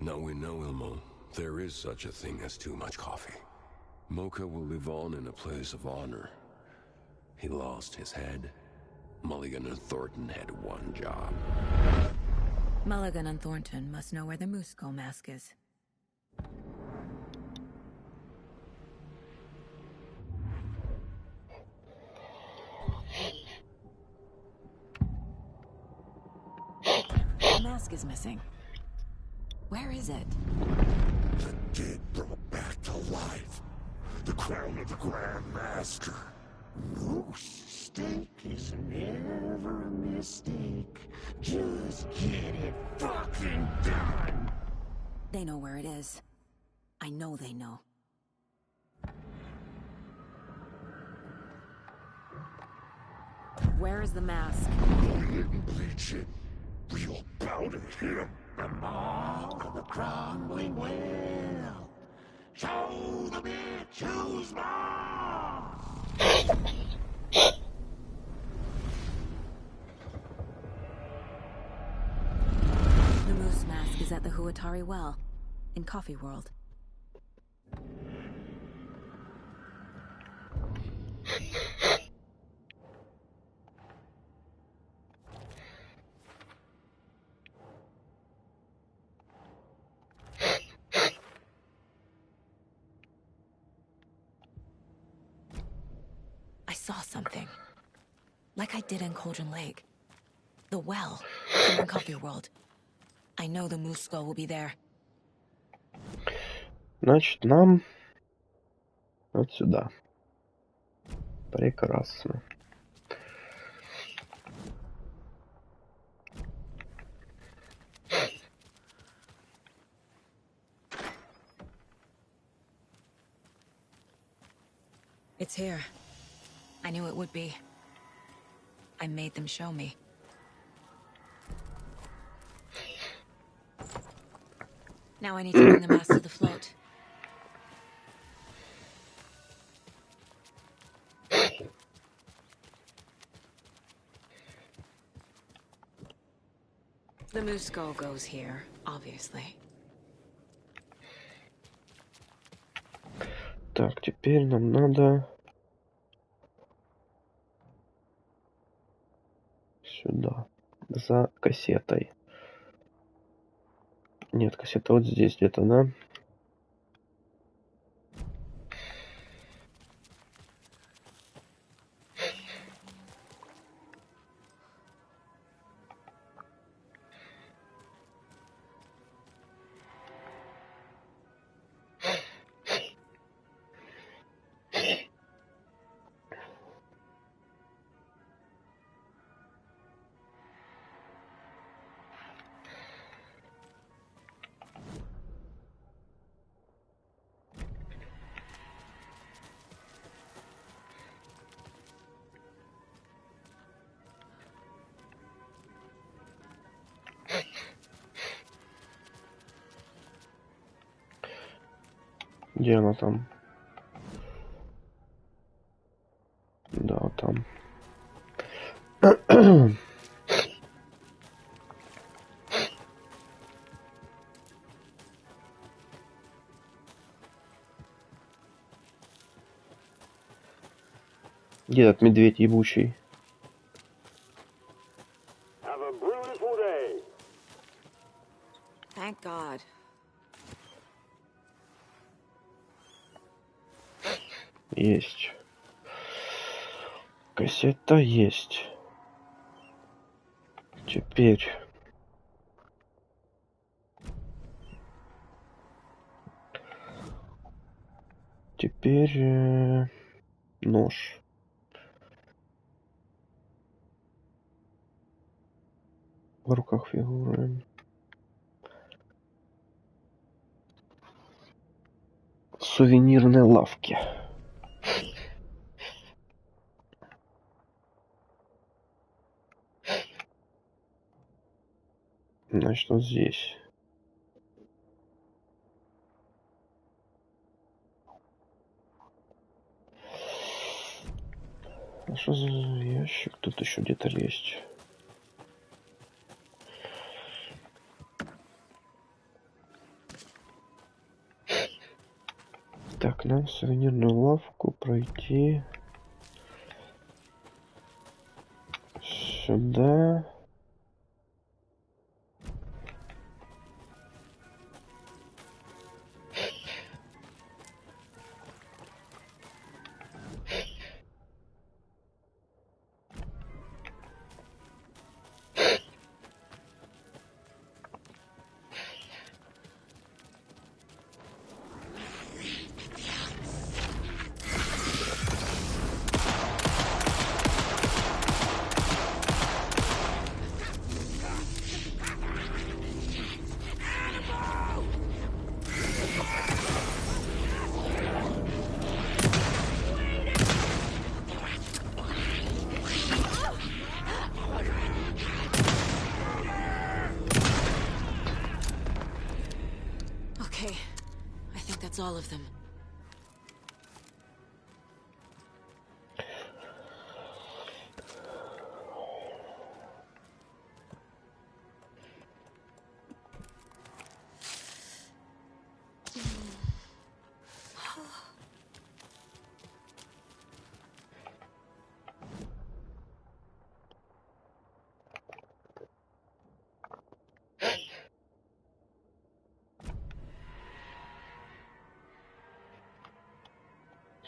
Now we know, Ilmo, there is such a thing as too much coffee. Mocha will live on in a place of honor. He lost his head. Mulligan and Thornton had one job. Mulligan and Thornton must know where the Moose Skull mask is. The mask is missing. Where is it? The dead brought back to life. The crown of the Grand Master. Moose steak is never a mistake. Just get it fucking done. They know where it is. I know they know. Where is the mask? Go ahead and bleach it. Real bout of him. The mark of the crumbling well. Show the bitch who's boss. The moose mask is at the Huatari Well, in Coffee World. I saw something. Like I did in Cauldron Lake. The well, in Coffee World. I know the Moose Skull will be there. Значит, нам вот сюда. Прекрасно. It's here. I knew it would be. I made them show me. Now I need to bring the mask to the float. The Moose Skull goes here, obviously. Так, теперь нам надо сюда, за кассетой. Нет, кассета вот здесь где-то, да? Где она там? Да, вот там. Где этот медведь ебучий? Есть. Кассета есть. Теперь... нож. В руках фигуры. В сувенирной лавке. Значит, вот здесь. А что за ящик? Тут еще где-то есть. Так, нам в сувенирную лавку пройти. Сюда. Okay, I think that's all of them.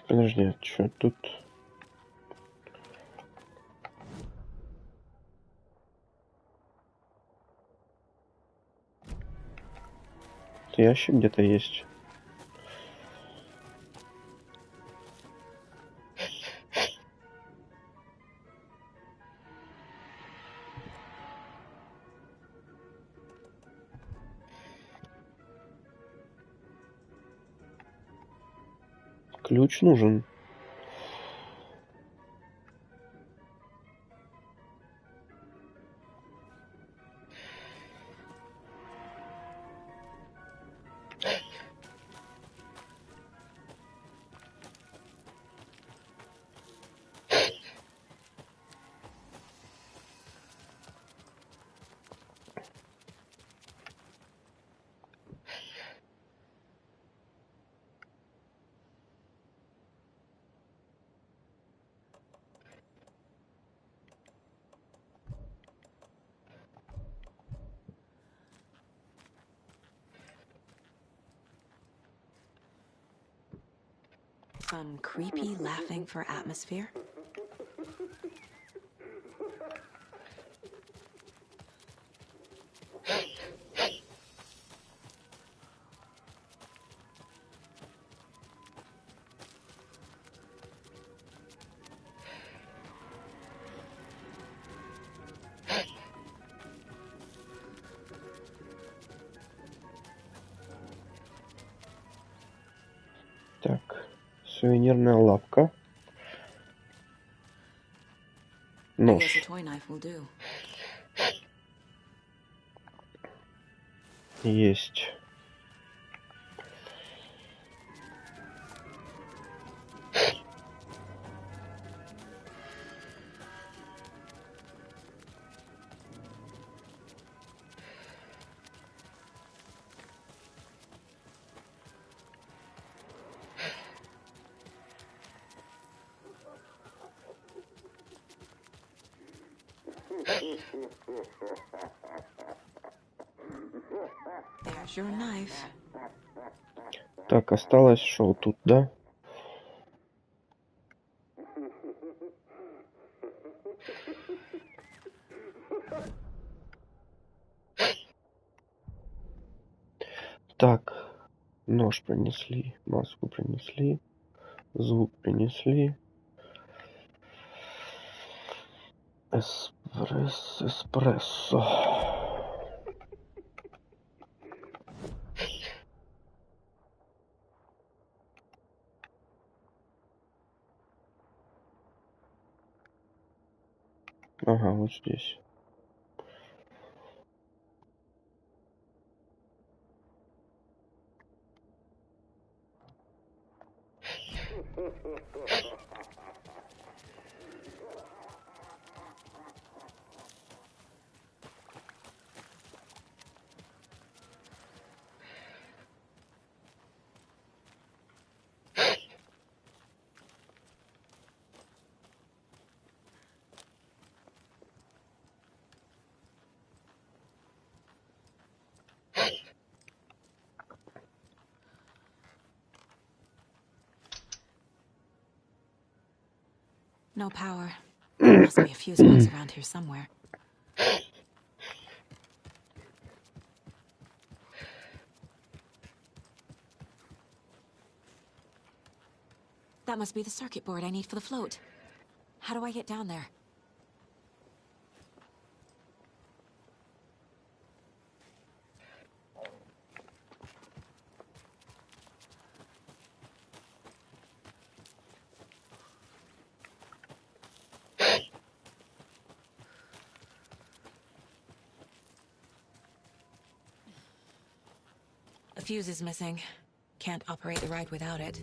Подожди, а что тут? Ящик где-то есть. Ключ нужен. Some creepy laughing for atmosphere? Так, сувенирная лавка. I guess a Нож. toy knife will do. Есть. There's your knife. Так, осталось что тут, да? Так, нож принесли, маску принесли, звук принесли. Эспрессо. Ага, вот здесь. No power. There must be a fuse box around here somewhere. That must be the circuit board I need for the float. How do I get down there? A fuse is missing. Can't operate the ride without it.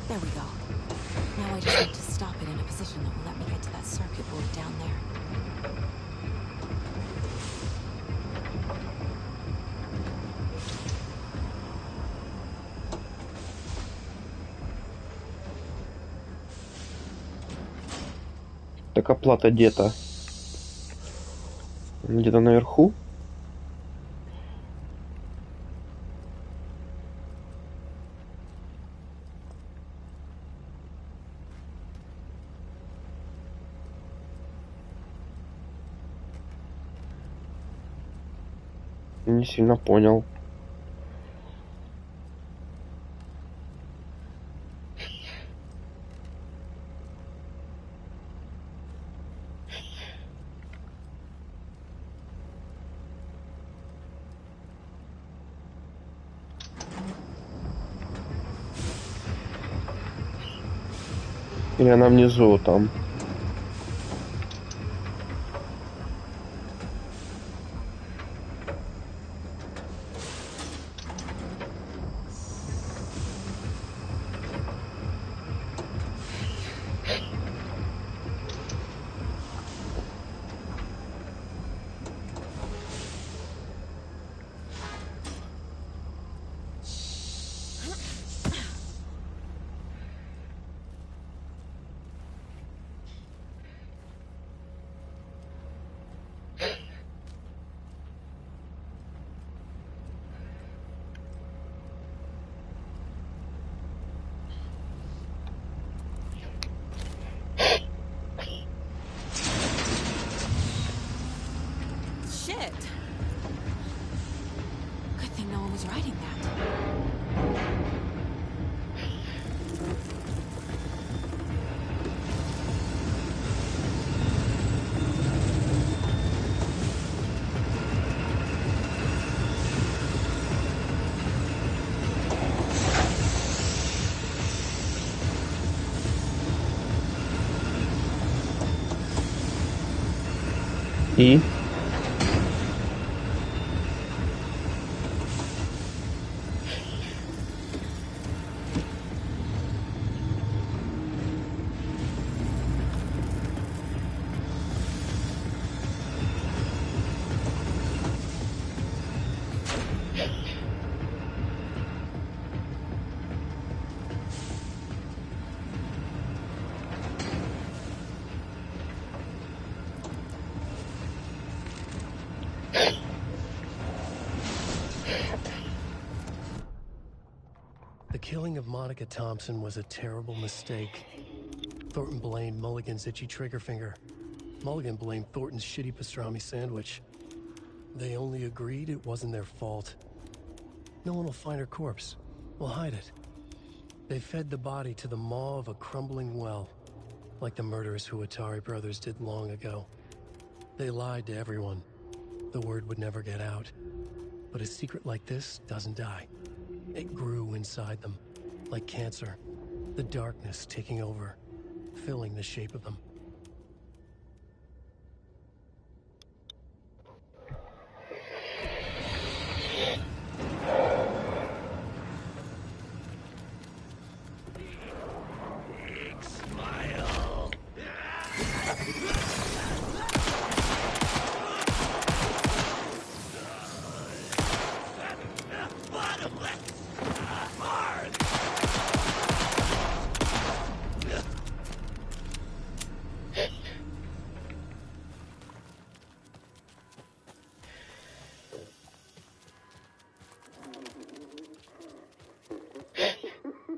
There we go. Now I just need to stop it in a position that will let me get to that circuit board down there. Так оплата где-то? Где-то наверху? Не сильно понял. Или она внизу там? Shit! Good thing no one was riding that. И? killing of Monica Thompson was a terrible mistake. Thornton blamed Mulligan's itchy trigger finger. Mulligan blamed Thornton's shitty pastrami sandwich. They only agreed it wasn't their fault. No one will find her corpse. We'll hide it. They fed the body to the maw of a crumbling well, like the murderous Huatari brothers did long ago. They lied to everyone. The word would never get out. But a secret like this doesn't die. It grew inside them, like cancer. The darkness taking over, filling the shape of them.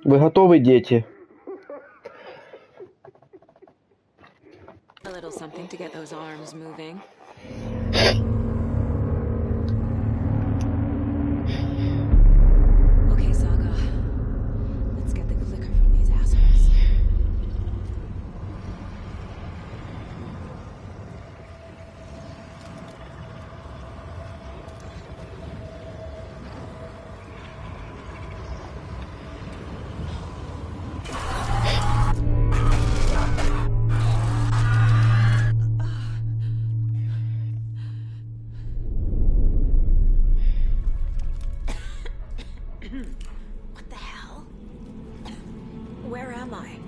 Вы готовы, дети? A little something to get those arms moving. Okay, Saga. Let's get the clicker from these assholes. What the hell? Where am I?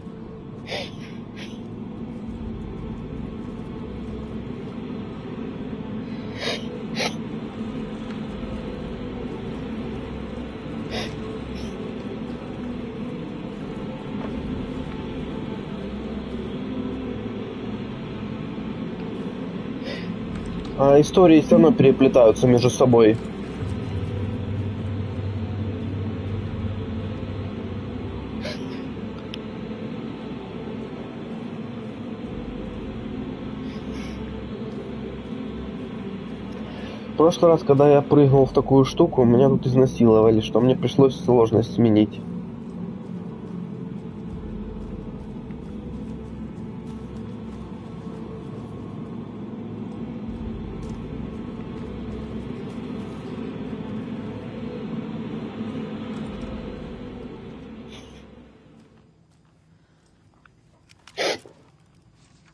А истории все равно переплетаются между собой. В прошлый раз, когда я прыгнул в такую штуку, меня тут изнасиловали, что мне пришлось сложность сменить.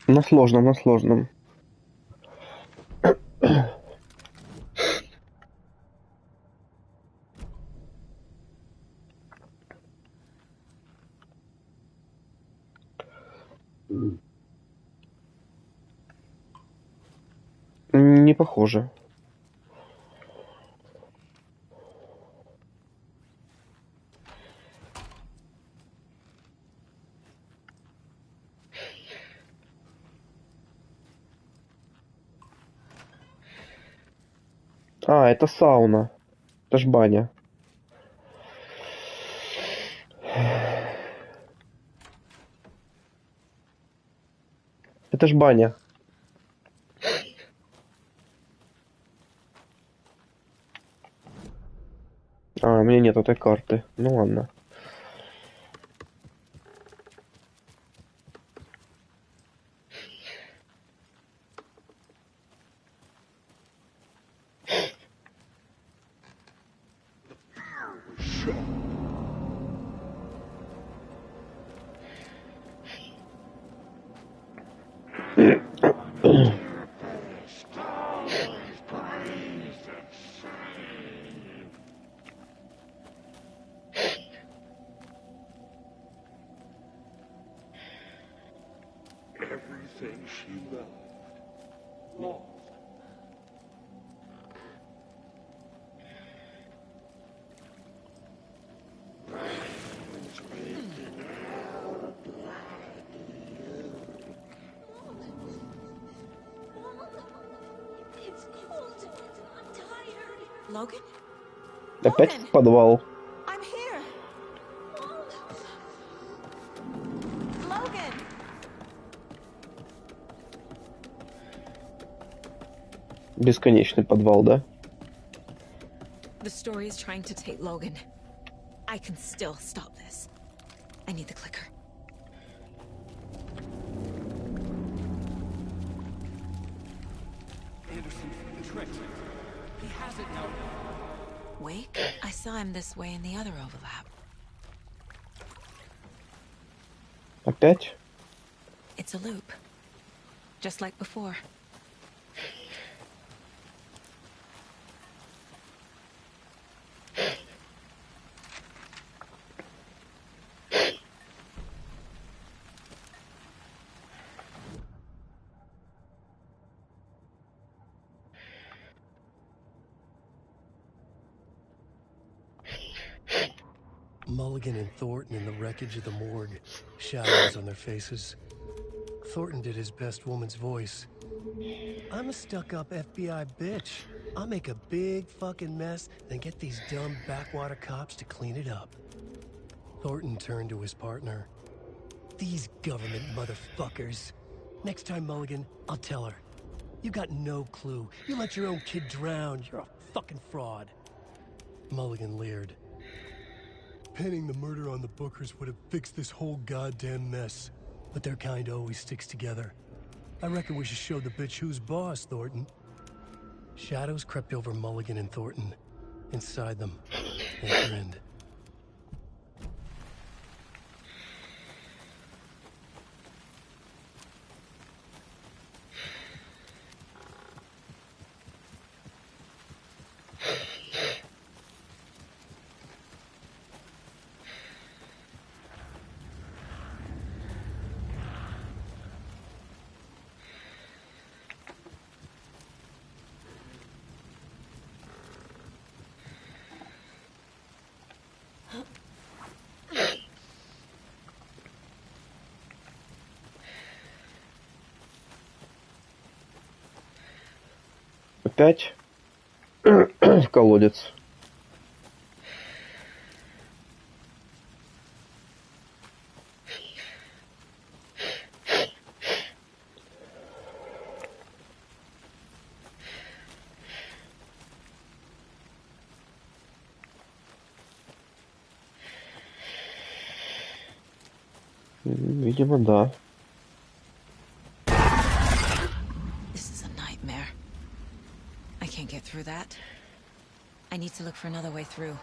На сложном, на сложном. Не похоже. А, это сауна. Это ж баня. Это ж баня. А, у меня нет этой карты. Ну ладно. Everything she loved, lost. It's cold. I'm tired. Logan? Опять в подвал. I'm here. Бесконечный подвал, да? The story is trying to take Logan. I can still stop this. I need the clicker. Anderson, the trick. He has it now. Wake? I saw him this way in the other overlap. Опять? It's a loop. Just like before. Mulligan and Thornton in the wreckage of the morgue, shadows on their faces. Thornton did his best woman's voice. I'm a stuck-up FBI bitch. I'll make a big fucking mess, then get these dumb backwater cops to clean it up. Thornton turned to his partner. These government motherfuckers. Next time, Mulligan, I'll tell her. You got no clue. You let your own kid drown. You're a fucking fraud. Mulligan leered. Pinning the murder on the Bookers would have fixed this whole goddamn mess. But their kind always sticks together. I reckon we should show the bitch who's boss, Thornton. Shadows crept over Mulligan and Thornton. Inside them, they grinned. Опять в колодец. Видимо, да. This is a nightmare. I can't get through that. I need to look for another way through.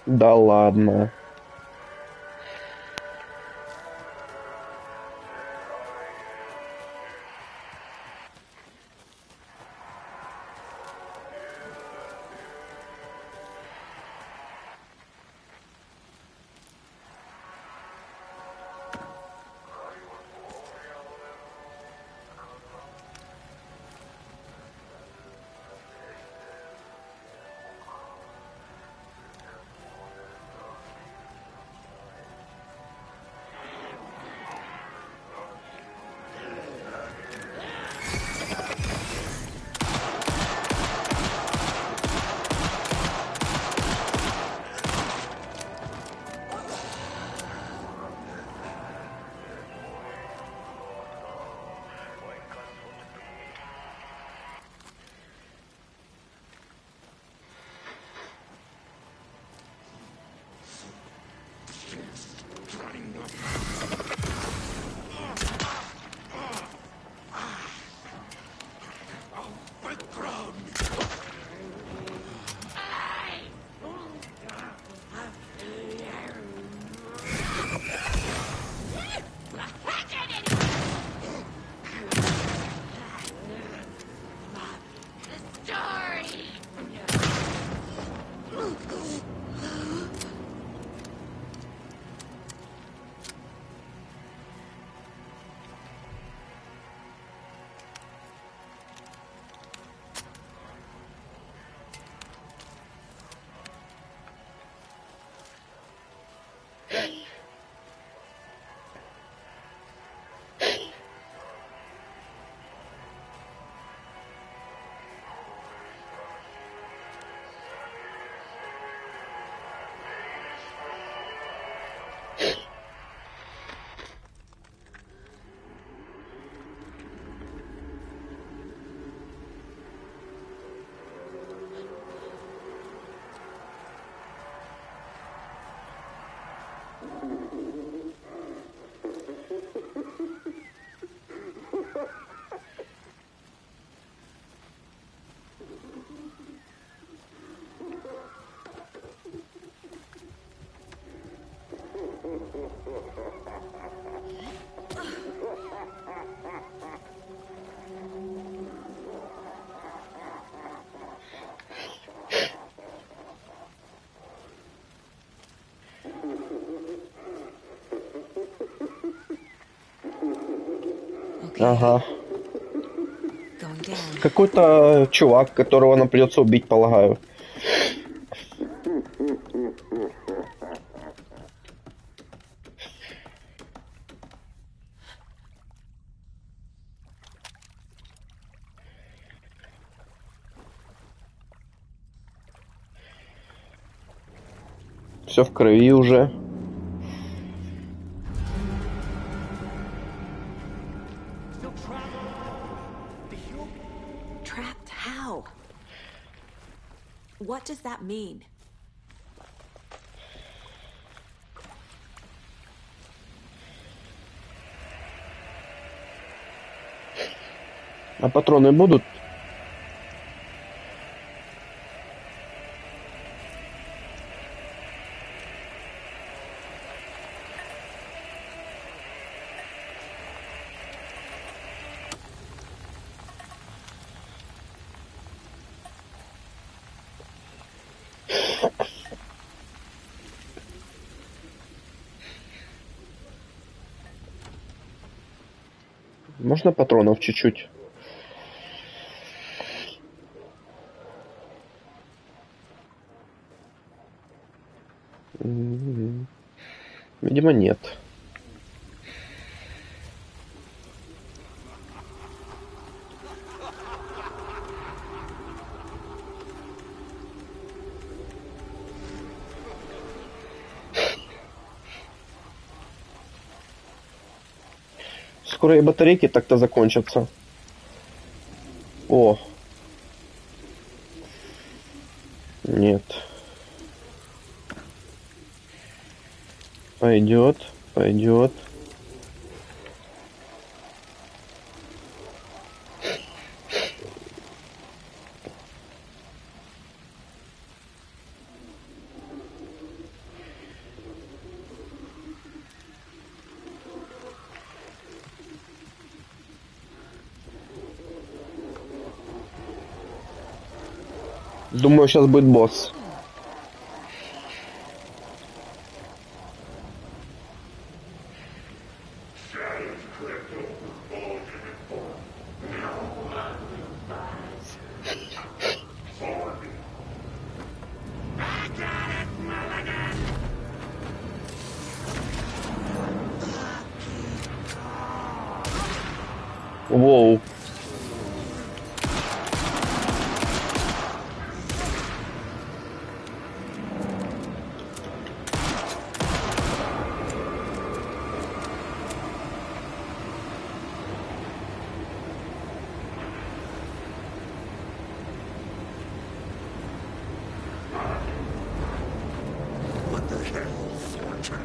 Да ладно. Ага. Going down. Какой-то чувак, которого нам придется убить, полагаю. Все в крови уже. Trapped how? What does that mean? А патроны будут? Можно патронов чуть-чуть? Видимо, нет. Скоро и батарейки так-то закончатся. О. Нет. Пойдет, пойдет. Думаю, сейчас будет босс. Воу. What the hell, Thornton?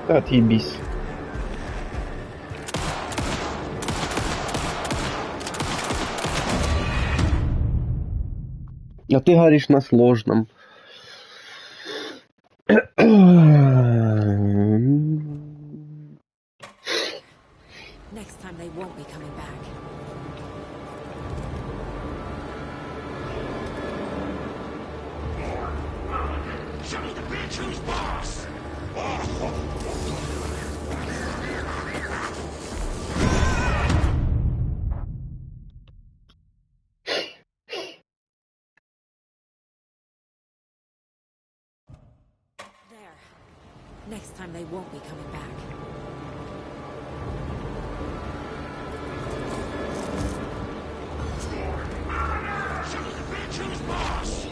Отъебись. А ты говоришь на сложном. Next time they won't be coming back. Show me the bitch who's boss! There. Next time they won't be coming back. Show me the bitch who's boss!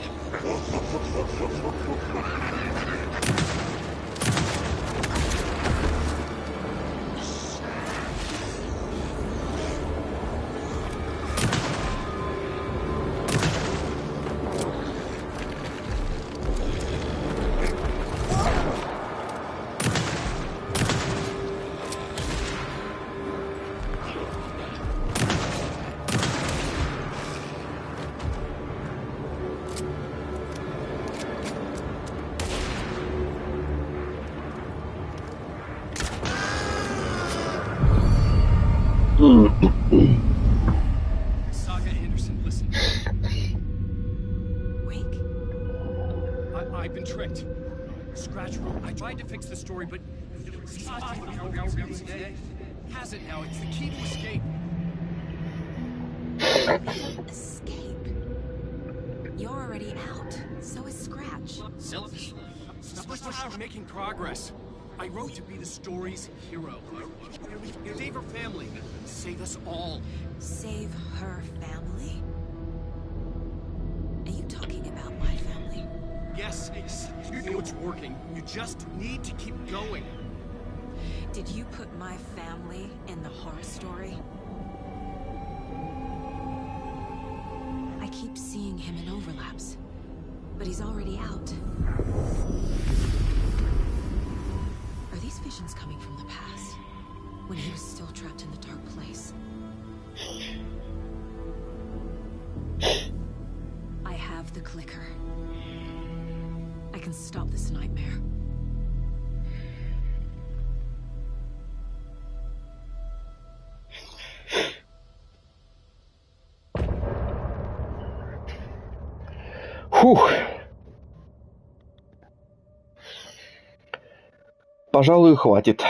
Saga Anderson, listen. Wake? I've been tricked. Scratch wrote. I tried to fix the story, but has it now. It's the key to escape. Escape? You're already out. So is Scratch. Selfish. Stop making progress. I wrote to be the story's hero. Save her family. Save us all. Save her family? Are you talking about my family? Yes, you know it's working. You just need to keep going. Did you put my family in the horror story? I keep seeing him in overlaps, but he's already out. Are these visions coming from the past, when he was still trapped in the dark place? I have the clicker. I can stop this nightmare. Фух. Пожалуй, хватит.